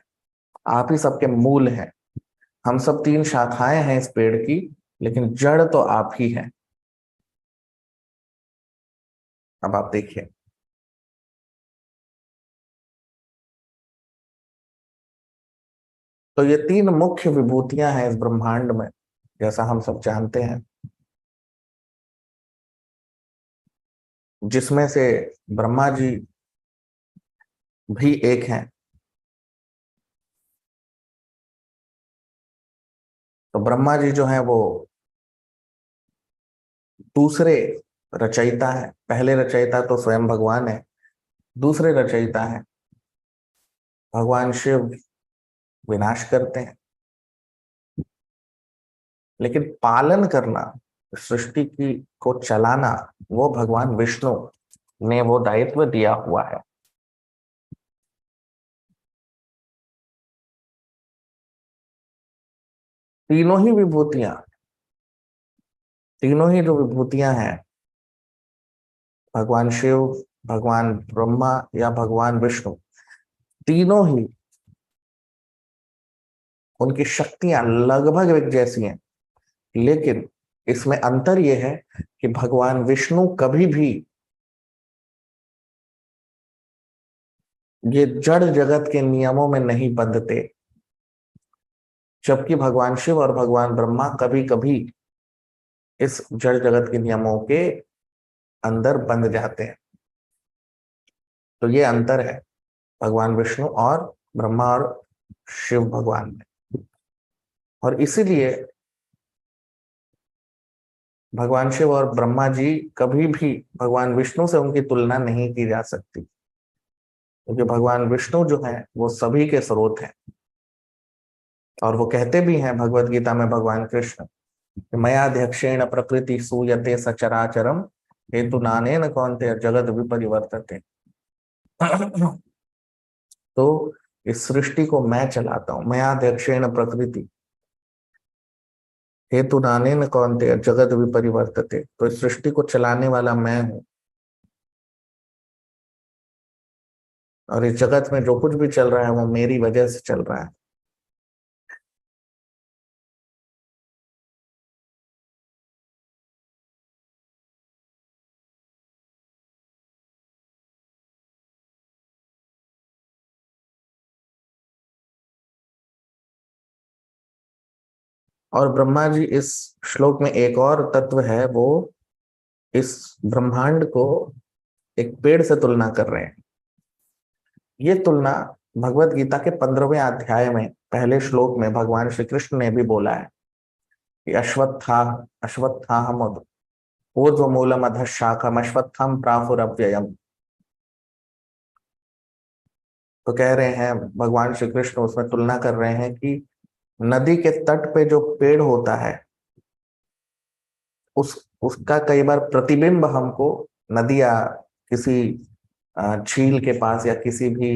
आप ही सबके मूल हैं। हम सब 3 शाखाएं हैं इस पेड़ की, लेकिन जड़ तो आप ही हैं। अब आप देखिए, तो ये 3 मुख्य विभूतियां हैं इस ब्रह्मांड में, जैसा हम सब जानते हैं, जिसमें से ब्रह्मा जी भी एक हैं। तो ब्रह्मा जी जो हैं वो दूसरे रचयिता है। पहले रचयिता तो स्वयं भगवान है, दूसरे रचयिता है भगवान शिव, विनाश करते हैं। लेकिन पालन करना, सृष्टि की को चलाना, वो भगवान विष्णु ने वो दायित्व दिया हुआ है। तीनों ही विभूतियां, तीनों ही जो विभूतियां हैं, भगवान शिव, भगवान ब्रह्मा या भगवान विष्णु, तीनों ही, उनकी शक्तियां लगभग एक जैसी हैं। लेकिन इसमें अंतर यह है कि भगवान विष्णु कभी भी ये जड़ जगत के नियमों में नहीं बंधते, जबकि भगवान शिव और भगवान ब्रह्मा कभी कभी इस जड़ जगत के नियमों के अंदर बंध जाते हैं। तो ये अंतर है भगवान विष्णु और ब्रह्मा और शिव भगवान में। और इसीलिए भगवान शिव और ब्रह्मा जी कभी भी भगवान विष्णु से उनकी तुलना नहीं की जा सकती, क्योंकि भगवान विष्णु जो है वो सभी के स्रोत हैं। और वो कहते भी हैं भगवत गीता में भगवान कृष्ण, मयाध्यक्षेण प्रकृति सूयते सचराचरम हेतु नानेन कौन्तेय जगत विपरिवर्तते। तो इस सृष्टि को मैं चलाता हूं, मयाध्यक्षेण प्रकृति हेतु नानेन कौन्तेय जगत विपरिवर्तते। तो इस सृष्टि को चलाने वाला मैं हूं, और इस जगत में जो कुछ भी चल रहा है वो मेरी वजह से चल रहा है। और ब्रह्मा जी इस श्लोक में एक और तत्व है, वो इस ब्रह्मांड को एक पेड़ से तुलना कर रहे हैं। ये तुलना भगवत गीता के 15वें अध्याय में पहले श्लोक में भगवान श्री कृष्ण ने भी बोला है कि अश्वत्थाहम ऊर्ध्वमूलम अधः शाखम अश्वत्थम प्राहुरव्ययम्। तो कह रहे हैं भगवान श्री कृष्ण उसमें तुलना कर रहे हैं कि नदी के तट पे जो पेड़ होता है उसका कई बार प्रतिबिंब हमको नदी या किसी झील के पास या किसी भी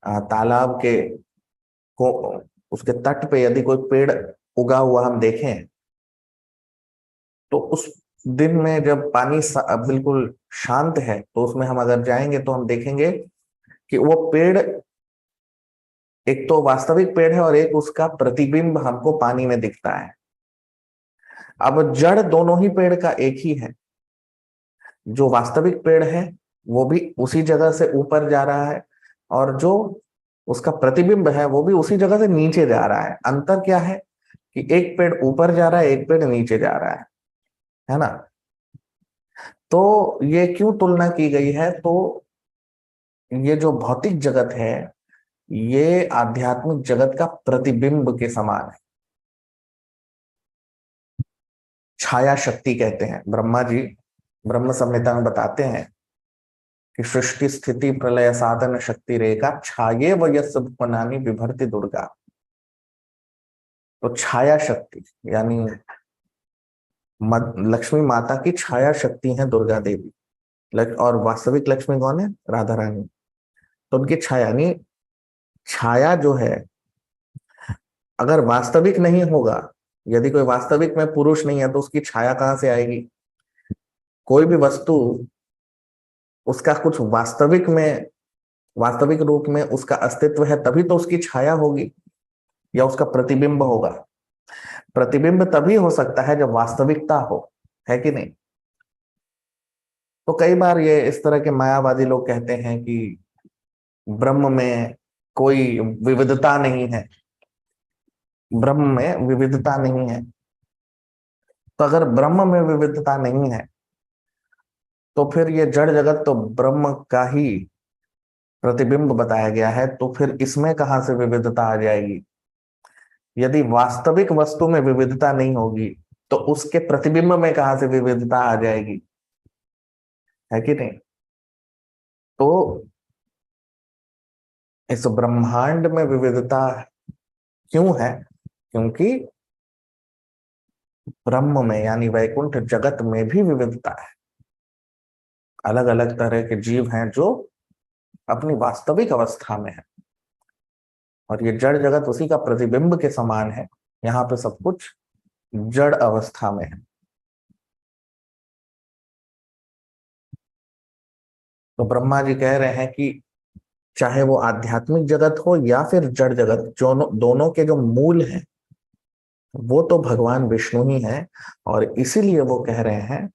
तालाब के को उसके तट पे यदि कोई पेड़ उगा हुआ हम देखें तो उस दिन में जब पानी बिल्कुल शांत है तो उसमें हम अगर जाएंगे तो हम देखेंगे कि वो पेड़ एक तो वास्तविक पेड़ है और एक उसका प्रतिबिंब हमको पानी में दिखता है। अब जड़ दोनों ही पेड़ का एक ही है। जो वास्तविक पेड़ है वो भी उसी जगह से ऊपर जा रहा है और जो उसका प्रतिबिंब है वो भी उसी जगह से नीचे जा रहा है। अंतर क्या है कि एक पेड़ ऊपर जा रहा है, एक पेड़ नीचे जा रहा है ना। तो ये क्यों तुलना की गई है? तो ये जो भौतिक जगत है ये आध्यात्मिक जगत का प्रतिबिंब के समान है। छाया शक्ति कहते हैं। ब्रह्मा जी ब्रह्म संहिता में बताते हैं कि सृष्टि स्थिति प्रलय साधन शक्ति रेखा छाये वयस्स भुवनानि बिभर्ति दुर्गा। तो छाया शक्ति यानी लक्ष्मी माता की छाया शक्ति है दुर्गा देवी। और वास्तविक लक्ष्मी कौन है? राधा रानी। तो उनकी छाया यानी छाया जो है अगर वास्तविक नहीं होगा, यदि कोई वास्तविक में पुरुष नहीं है तो उसकी छाया कहां से आएगी? कोई भी वस्तु उसका कुछ वास्तविक रूप में उसका अस्तित्व है तभी तो उसकी छाया होगी या उसका प्रतिबिंब होगा। प्रतिबिंब तभी हो सकता है जब वास्तविकता हो, है कि नहीं? तो कई बार ये इस तरह के मायावादी लोग कहते हैं कि ब्रह्म में कोई विविधता नहीं है, ब्रह्म में विविधता नहीं है। तो अगर ब्रह्म में विविधता नहीं है तो फिर ये जड़ जगत तो ब्रह्म का ही प्रतिबिंब बताया गया है, तो फिर इसमें कहां से विविधता आ जाएगी? यदि वास्तविक वस्तु में विविधता नहीं होगी तो उसके प्रतिबिंब में कहां से विविधता आ जाएगी? है कि नहीं? तो इस ब्रह्मांड में विविधता क्यों है? क्योंकि ब्रह्म में यानी वैकुंठ जगत में भी विविधता है। अलग अलग तरह के जीव हैं जो अपनी वास्तविक अवस्था में है और ये जड़ जगत उसी का प्रतिबिंब के समान है। यहाँ पे सब कुछ जड़ अवस्था में है। तो ब्रह्मा जी कह रहे हैं कि चाहे वो आध्यात्मिक जगत हो या फिर जड़ जगत, दोनों के जो मूल हैं वो तो भगवान विष्णु ही हैं। और इसीलिए वो कह रहे हैं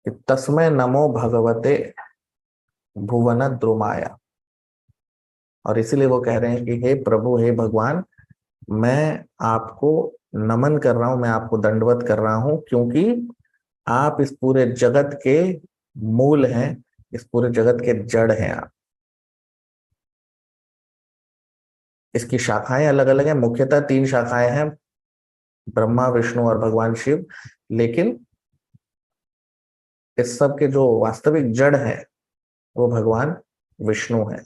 कि तस्मै नमो भगवते भुवन द्रुमाया। और इसीलिए वो कह रहे हैं कि हे प्रभु, हे भगवान, मैं आपको नमन कर रहा हूं, मैं आपको दंडवत कर रहा हूं क्योंकि आप इस पूरे जगत के मूल हैं, इस पूरे जगत के जड़ हैं आप। इसकी शाखाएं अलग अलग हैं, मुख्यतः 3 शाखाएं हैं, ब्रह्मा, विष्णु और भगवान शिव। लेकिन इस सब के जो वास्तविक जड़ है वो भगवान विष्णु है।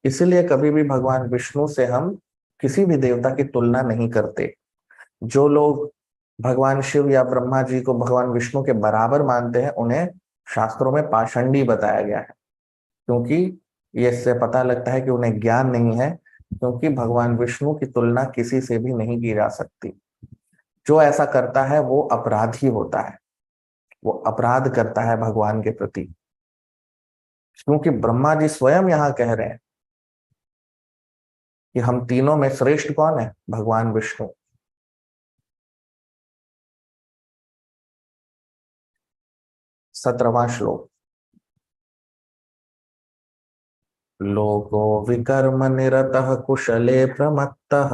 इसीलिए कभी भी भगवान विष्णु से हम किसी भी देवता की तुलना नहीं करते। जो लोग भगवान शिव या ब्रह्मा जी को भगवान विष्णु के बराबर मानते हैं उन्हें शास्त्रों में पाषंडी बताया गया है, क्योंकि ये इससे पता लगता है कि उन्हें ज्ञान नहीं है, क्योंकि भगवान विष्णु की तुलना किसी से भी नहीं की जा सकती। जो ऐसा करता है वो अपराधी होता है, वो अपराध करता है भगवान के प्रति। क्योंकि ब्रह्मा जी स्वयं यहाँ कह रहे हैं कि हम तीनों में श्रेष्ठ कौन है? भगवान विष्णु। 17वां श्लोक। लोको विकर्म निरतः कुशले प्रमत्तः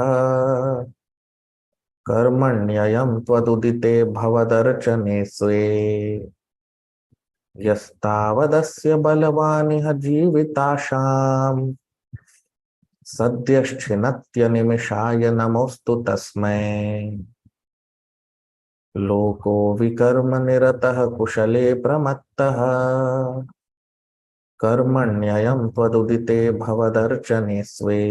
कर्मण्ययं त्वदुदिते भवदर्चने स्वे। यस्तावदस्य बलवानिह जीविताशाम् सद्यश्चिनत्यनिमिषाय नमोस्तु तस्मै। लोको विकर्म निरतः कुशले प्रमत्तः कर्मण्ययं त्वदुदिते भवदर्चने स्वे।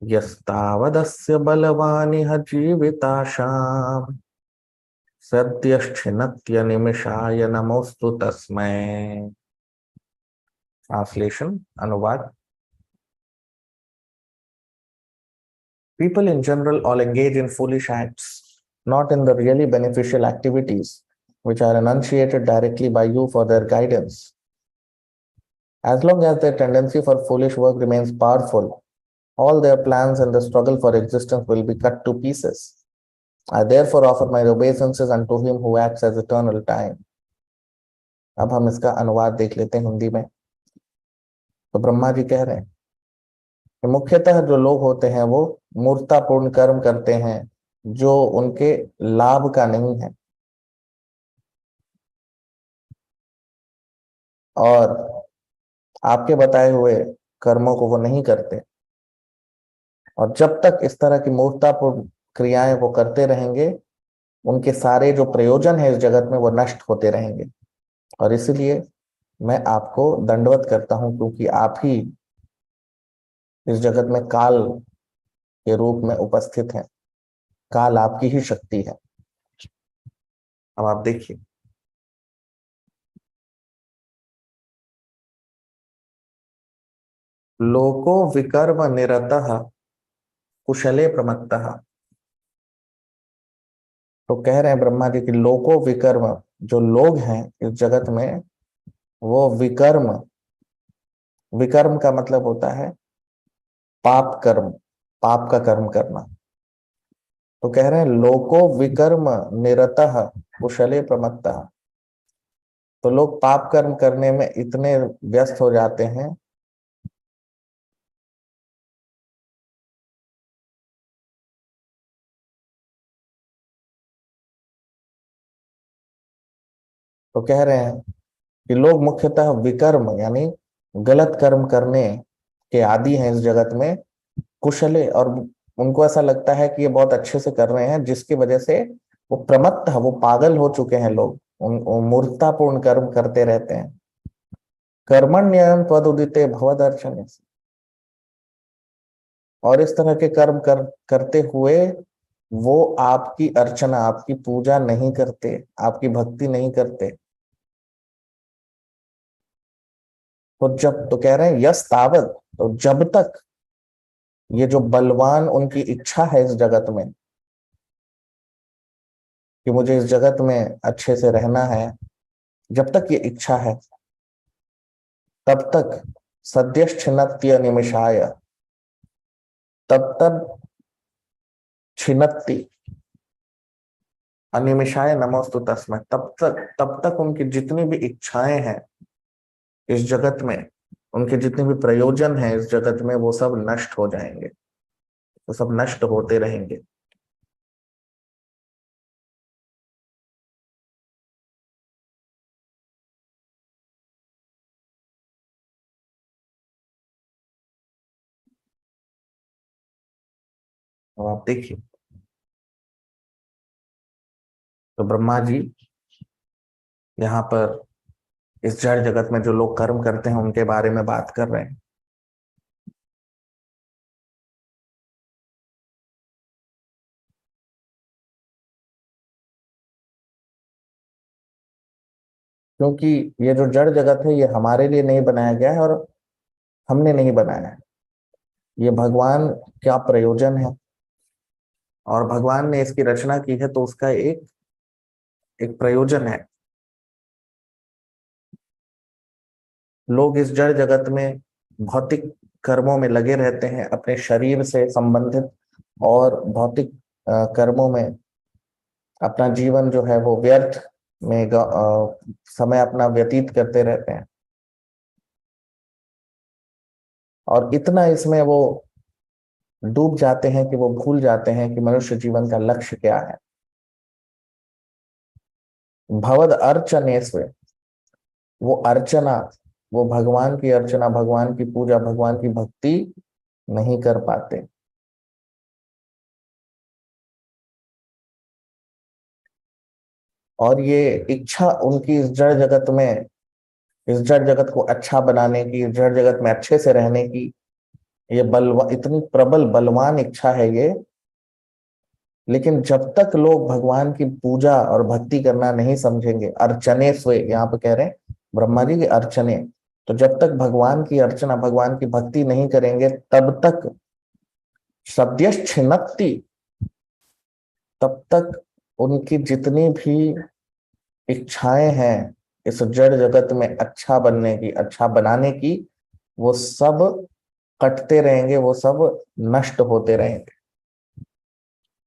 यस्तावदस्य बलवानिह जीविताशाम् सद्यश्चिनत्यनिमिषाय नमोस्तु तस्मै। ट्रांसलेशन अनुवाद। People in general all engage in foolish acts, not in the really beneficial activities, which are enunciated directly by you for their guidance. As long as their tendency for foolish work remains powerful, all their plans and the struggle for existence will be cut to pieces. I therefore offer my obeisances unto him who acts as eternal time. अब हम इसका अनुवाद देख लेते हैं हिंदी में। तो ब्रह्मा जी कह रहे हैं कि मुख्यतः जो लोग होते हैं वो मूर्खतापूर्ण कर्म करते हैं जो उनके लाभ का नहीं है, और आपके बताए हुए कर्मों को वो नहीं करते। और जब तक इस तरह की मूर्खतापूर्ण क्रियाएं वो करते रहेंगे, उनके सारे जो प्रयोजन है इस जगत में वो नष्ट होते रहेंगे। और इसलिए मैं आपको दंडवत करता हूं, क्योंकि आप ही इस जगत में काल के रूप में उपस्थित हैं। काल आपकी ही शक्ति है। अब आप देखिए, लोको विकर्म निरतः कुशले प्रमत्तः। तो कह रहे हैं ब्रह्मा जी की लोको विकर्म, जो लोग हैं इस जगत में वो विकर्म, विकर्म का मतलब होता है पाप कर्म, पाप का कर्म करना। तो कह रहे हैं लोको विकर्म निरतः कुशले प्रमत्तः। तो लोग पाप कर्म करने में इतने व्यस्त हो जाते हैं तो कह रहे हैं कि लोग मुख्यतः विकर्म यानी गलत कर्म करने के आदी हैं इस जगत में, कुशले, और उनको ऐसा लगता है कि ये बहुत अच्छे से कर रहे हैं, जिसकी वजह से वो प्रमत्त, वो पागल हो चुके हैं। लोग मूर्खतापूर्ण कर्म करते रहते हैं। कर्मण्ययं त्वदुदिते भवदर्शने। और इस तरह के कर्म करते हुए वो आपकी अर्चना, आपकी पूजा नहीं करते, आपकी भक्ति नहीं करते। तो कह रहे हैं यस तावत, तो जब तक ये जो बलवान उनकी इच्छा है इस जगत में कि मुझे इस जगत में अच्छे से रहना है, जब तक ये इच्छा है तब तक सद्यश्चिनत्य निमिषाय, तब तक छिनत्ति अनिमिषाय नमोस्तु तस्मै, तब तक उनकी जितनी भी इच्छाएं हैं इस जगत में, उनके जितने भी प्रयोजन हैं इस जगत में, वो सब नष्ट हो जाएंगे, वो सब नष्ट होते रहेंगे। अब आप देखिए, तो ब्रह्मा जी यहाँ पर इस जड़ जगत में जो लोग कर्म करते हैं उनके बारे में बात कर रहे हैं। क्योंकि ये जो जड़ जगत है ये हमारे लिए नहीं बनाया गया है और हमने नहीं बनाया है। ये भगवान क्या प्रयोजन है, और भगवान ने इसकी रचना की है तो उसका एक एक प्रयोजन है। लोग इस जड़ जगत में भौतिक कर्मों में लगे रहते हैं, अपने शरीर से संबंधित और भौतिक कर्मों में अपना जीवन जो है वो व्यर्थ में समय अपना व्यतीत करते रहते हैं, और इतना इसमें वो डूब जाते हैं कि वो भूल जाते हैं कि मनुष्य जीवन का लक्ष्य क्या है। भवद अर्चने स्वे, वो अर्चना, वो भगवान की अर्चना, भगवान की पूजा, भगवान की भक्ति नहीं कर पाते। और ये इच्छा उनकी इस जड़ जगत में, इस जड़ जगत को अच्छा बनाने की, इस जड़ जगत में अच्छे से रहने की, ये इतनी प्रबल बलवान इच्छा है ये। लेकिन जब तक लोग भगवान की पूजा और भक्ति करना नहीं समझेंगे, अर्चने स्वे यहाँ पे कह रहे हैं ब्रह्मा जी के अर्चने, तो जब तक भगवान की अर्चना, भगवान की भक्ति नहीं करेंगे, तब तक सद्यश्चिनत्ति, तब तक उनकी जितनी भी इच्छाएं हैं इस जड़ जगत में अच्छा बनने की, अच्छा बनाने की, वो सब कटते रहेंगे, वो सब नष्ट होते रहेंगे।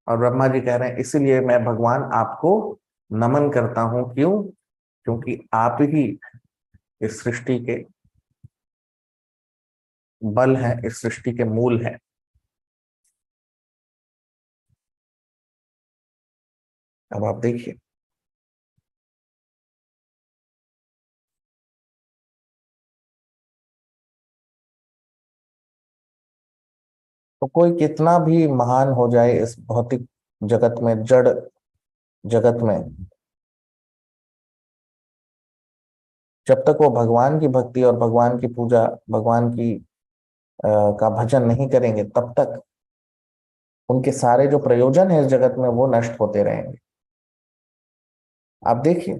और ब्रह्मा जी कह रहे हैं इसीलिए मैं भगवान आपको नमन करता हूं। क्यों? क्योंकि आप ही इस सृष्टि के बल हैं, इस सृष्टि के मूल हैं। अब आप देखिए, तो कोई कितना भी महान हो जाए इस भौतिक जगत में, जड़ जगत में, जब तक वो भगवान की भक्ति और भगवान की पूजा, भगवान की का भजन नहीं करेंगे, तब तक उनके सारे जो प्रयोजन है इस जगत में वो नष्ट होते रहेंगे। आप देखिए,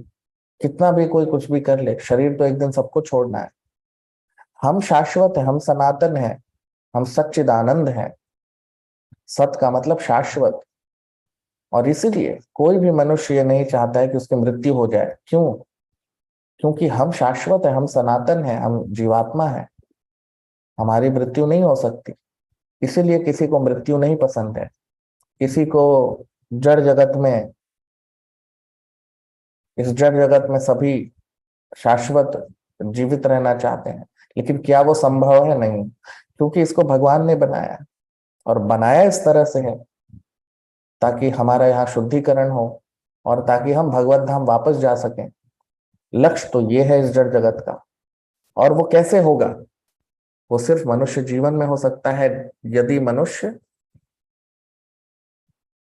कितना भी कोई कुछ भी कर ले, शरीर तो एक दिन सबको छोड़ना है। हम शाश्वत है, हम सनातन है, हम सच्चिदानंद है। सत का मतलब शाश्वत। और इसीलिए कोई भी मनुष्य ये नहीं चाहता है कि उसकी मृत्यु हो जाए। क्यों? क्योंकि हम शाश्वत है, हम सनातन है, हम जीवात्मा है, हमारी मृत्यु नहीं हो सकती। इसीलिए किसी को मृत्यु नहीं पसंद है। किसी को जड़ जगत में, इस जड़ जगत में सभी शाश्वत जीवित रहना चाहते हैं। लेकिन क्या वो संभव है? नहीं, क्योंकि इसको भगवान ने बनाया, और बनाया इस तरह से है ताकि हमारा यहाँ शुद्धिकरण हो और ताकि हम भगवत धाम वापस जा सकें। लक्ष्य तो ये है इस जड़ जगत का। और वो कैसे होगा? वो सिर्फ मनुष्य जीवन में हो सकता है यदि मनुष्य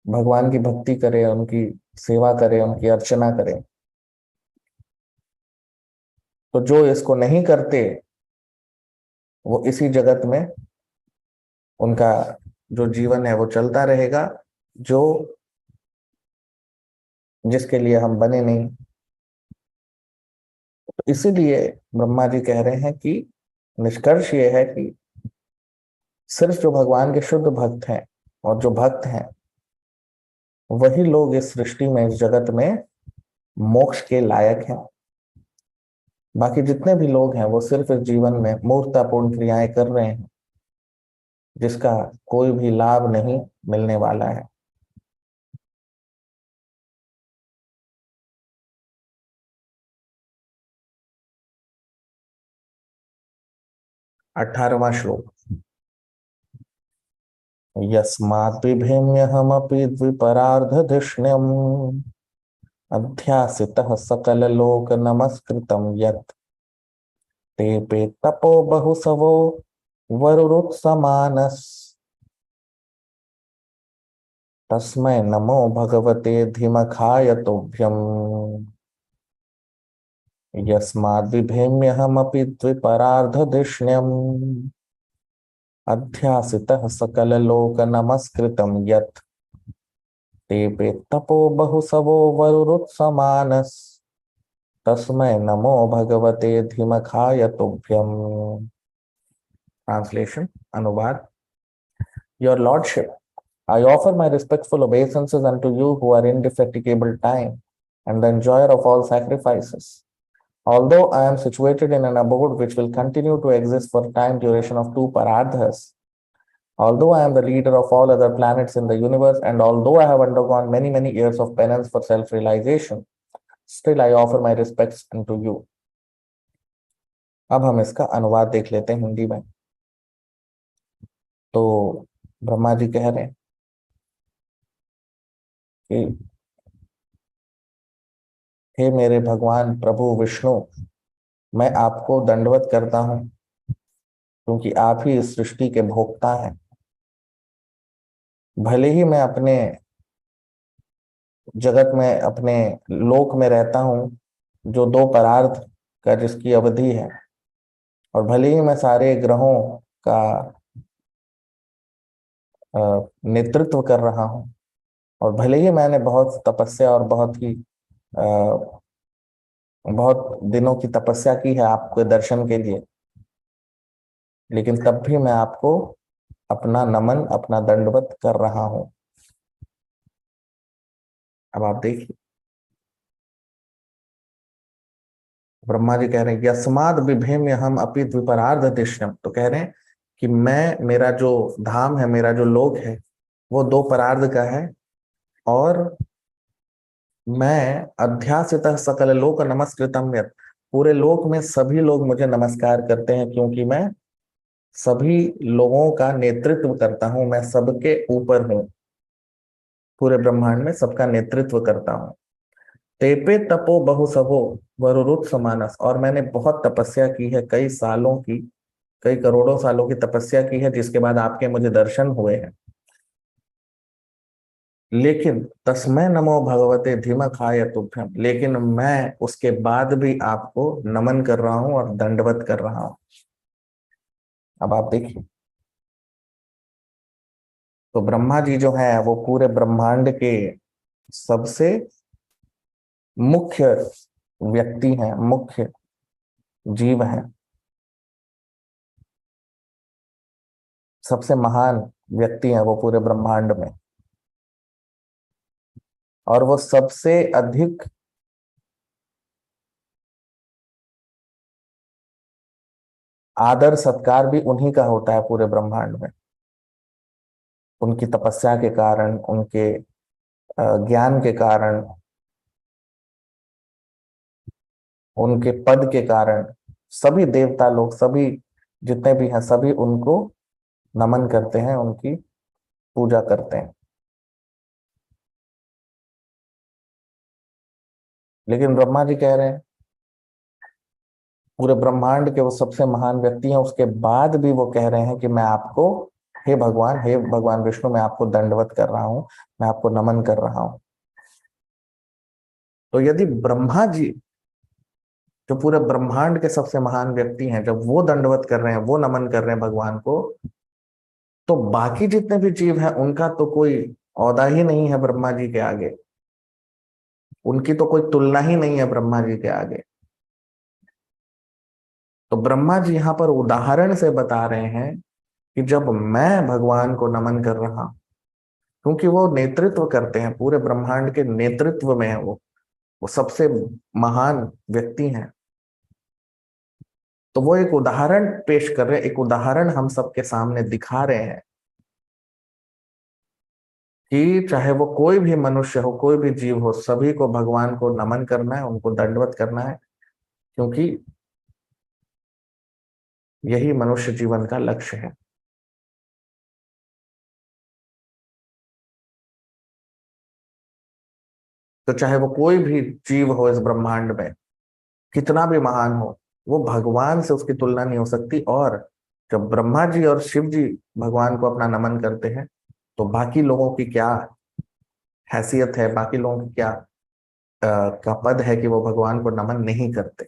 भगवान की भक्ति करे, उनकी सेवा करे, उनकी अर्चना करे। तो जो इसको नहीं करते, वो इसी जगत में उनका जो जीवन है वो चलता रहेगा, जो जिसके लिए हम बने नहीं। तो इसीलिए ब्रह्मा जी कह रहे हैं कि निष्कर्ष ये है कि सिर्फ जो भगवान के शुद्ध भक्त हैं और जो भक्त हैं, वही लोग इस सृष्टि में, इस जगत में मोक्ष के लायक हैं। बाकी जितने भी लोग हैं वो सिर्फ इस जीवन में मूर्खतापूर्ण क्रियाएं कर रहे हैं, जिसका कोई भी लाभ नहीं मिलने वाला है। 18वां श्लोक। यस्मात् बिभेम्यहमपि द्विपरार्धधिष्ण्यम् अध्यासितः सकललोक नमस्कृतं यत् ते तपो बहुसवो वरुरुत्समानस् तस्मै नमो भगवते धीमखाय तुभ्यम्। यस्माद् बिभेम्यहमपि द्विपरार्धधिष्ण्यम् अध्यासितः सकललोक नमस्कृतं यत् ते तपो बहुसवो वरुरुत्समानस् तस्मै नमो भगवते धीमखाय तुभ्यम्। ट्रांसलेशन, अनुवाद। Your Lordship, I offer my respectful obeisances unto you who are indefatigable time and the enjoyer of all sacrifices. Although I am situated in an abode which will continue to exist for time duration of 2 parardhas, although I am the leader of all other planets in the universe, and although I have undergone many, many years of penance for self-realization, still I offer my respects unto you. अब हम इसका अनुवाद देख लेते हैं हिंदी में। तो ब्रह्मा जी कह रहे हैं कि हे मेरे भगवान प्रभु विष्णु, मैं आपको दंडवत करता हूं क्योंकि आप ही इस सृष्टि के भोक्ता हैं। भले ही मैं अपने जगत में, अपने लोक में रहता हूं जो दो परार्थ का जिसकी अवधि है, और भले ही मैं सारे ग्रहों का नेतृत्व कर रहा हूं, और भले ही मैंने बहुत तपस्या और बहुत दिनों की तपस्या की है आपके दर्शन के लिए, लेकिन तब भी मैं आपको अपना नमन, अपना दंडवत कर रहा हूं। अब आप देखिए, ब्रह्मा जी कह रहे हैं यस्माद बिभेम हम अपि द्विपरार्ध दिश्यम, तो कह रहे हैं कि मैं, मेरा जो धाम है, मेरा जो लोक है, वो दो परार्ध का है, और मैं अध्यासित सकल लोक नमस्कृतम यत्, पूरे लोक में सभी लोग मुझे नमस्कार करते हैं क्योंकि मैं सभी लोगों का नेतृत्व करता हूं, मैं सबके ऊपर हूं, पूरे ब्रह्मांड में सबका नेतृत्व करता हूं। तेपे तपो बहु सहो वरुरुत समानस, और मैंने बहुत तपस्या की है, कई सालों की, कई करोड़ों सालों की तपस्या की है, जिसके बाद आपके मुझे दर्शन हुए हैं। लेकिन तस्मै नमो भगवते धीमकाय तुभ्यम, लेकिन मैं उसके बाद भी आपको नमन कर रहा हूं और दंडवत कर रहा हूं। अब आप देखिए, तो ब्रह्मा जी जो है वो पूरे ब्रह्मांड के सबसे मुख्य व्यक्ति हैं, मुख्य जीव हैं, सबसे महान व्यक्ति हैं वो पूरे ब्रह्मांड में, और वो सबसे अधिक आदर सत्कार भी उन्हीं का होता है पूरे ब्रह्मांड में, उनकी तपस्या के कारण, उनके ज्ञान के कारण, उनके पद के कारण। सभी देवता लोग, सभी जितने भी हैं, सभी उनको नमन करते हैं, उनकी पूजा करते हैं। लेकिन ब्रह्मा जी कह रहे हैं पूरे ब्रह्मांड के वो सबसे महान व्यक्ति हैं, उसके बाद भी वो कह रहे हैं कि मैं आपको, हे भगवान विष्णु, मैं आपको दंडवत कर रहा हूं, मैं आपको नमन कर रहा हूं। तो यदि ब्रह्मा जी, जो पूरे ब्रह्मांड के सबसे महान व्यक्ति हैं, जब वो दंडवत कर रहे हैं, वो नमन कर रहे हैं भगवान को, तो बाकी जितने भी जीव हैं उनका तो कोई औदा ही नहीं है ब्रह्मा जी के आगे, उनकी तो कोई तुलना ही नहीं है ब्रह्मा जी के आगे। तो ब्रह्मा जी यहाँ पर उदाहरण से बता रहे हैं कि जब मैं भगवान को नमन कर रहा हूं, क्योंकि वो नेतृत्व करते हैं, पूरे ब्रह्मांड के नेतृत्व में है, वो सबसे महान व्यक्ति हैं, तो वो एक उदाहरण पेश कर रहे हैं, एक उदाहरण हम सबके सामने दिखा रहे हैं कि चाहे वो कोई भी मनुष्य हो, कोई भी जीव हो, सभी को भगवान को नमन करना है, उनको दंडवत करना है, क्योंकि यही मनुष्य जीवन का लक्ष्य है। तो चाहे वो कोई भी जीव हो इस ब्रह्मांड में, कितना भी महान हो, वो भगवान से उसकी तुलना नहीं हो सकती। और जब ब्रह्मा जी और शिव जी भगवान को अपना नमन करते हैं, तो बाकी लोगों की क्या हैसियत है, बाकी लोगों की क्या का पद है कि वो भगवान को नमन नहीं करते।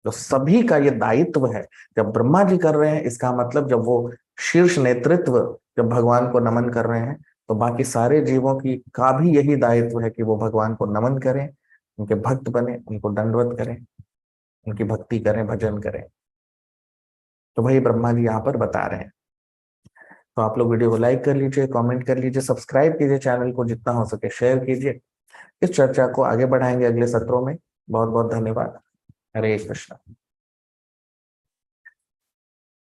तो सभी का ये दायित्व है, जब ब्रह्मा जी कर रहे हैं, इसका मतलब जब वो शीर्ष नेतृत्व जब भगवान को नमन कर रहे हैं, तो बाकी सारे जीवों की का भी यही दायित्व है कि वो भगवान को नमन करें, उनके भक्त बने, उनको दंडवत करें, उनकी भक्ति करें, भजन करें। तो वही ब्रह्मा जी यहाँ पर बता रहे हैं। तो आप लोग वीडियो को लाइक कर लीजिए, कमेंट कर लीजिए, सब्सक्राइब कीजिए, चैनल को जितना हो सके शेयर कीजिए। इस चर्चा को आगे बढ़ाएंगे अगले सत्रों में। बहुत बहुत धन्यवाद। हरे कृष्णा।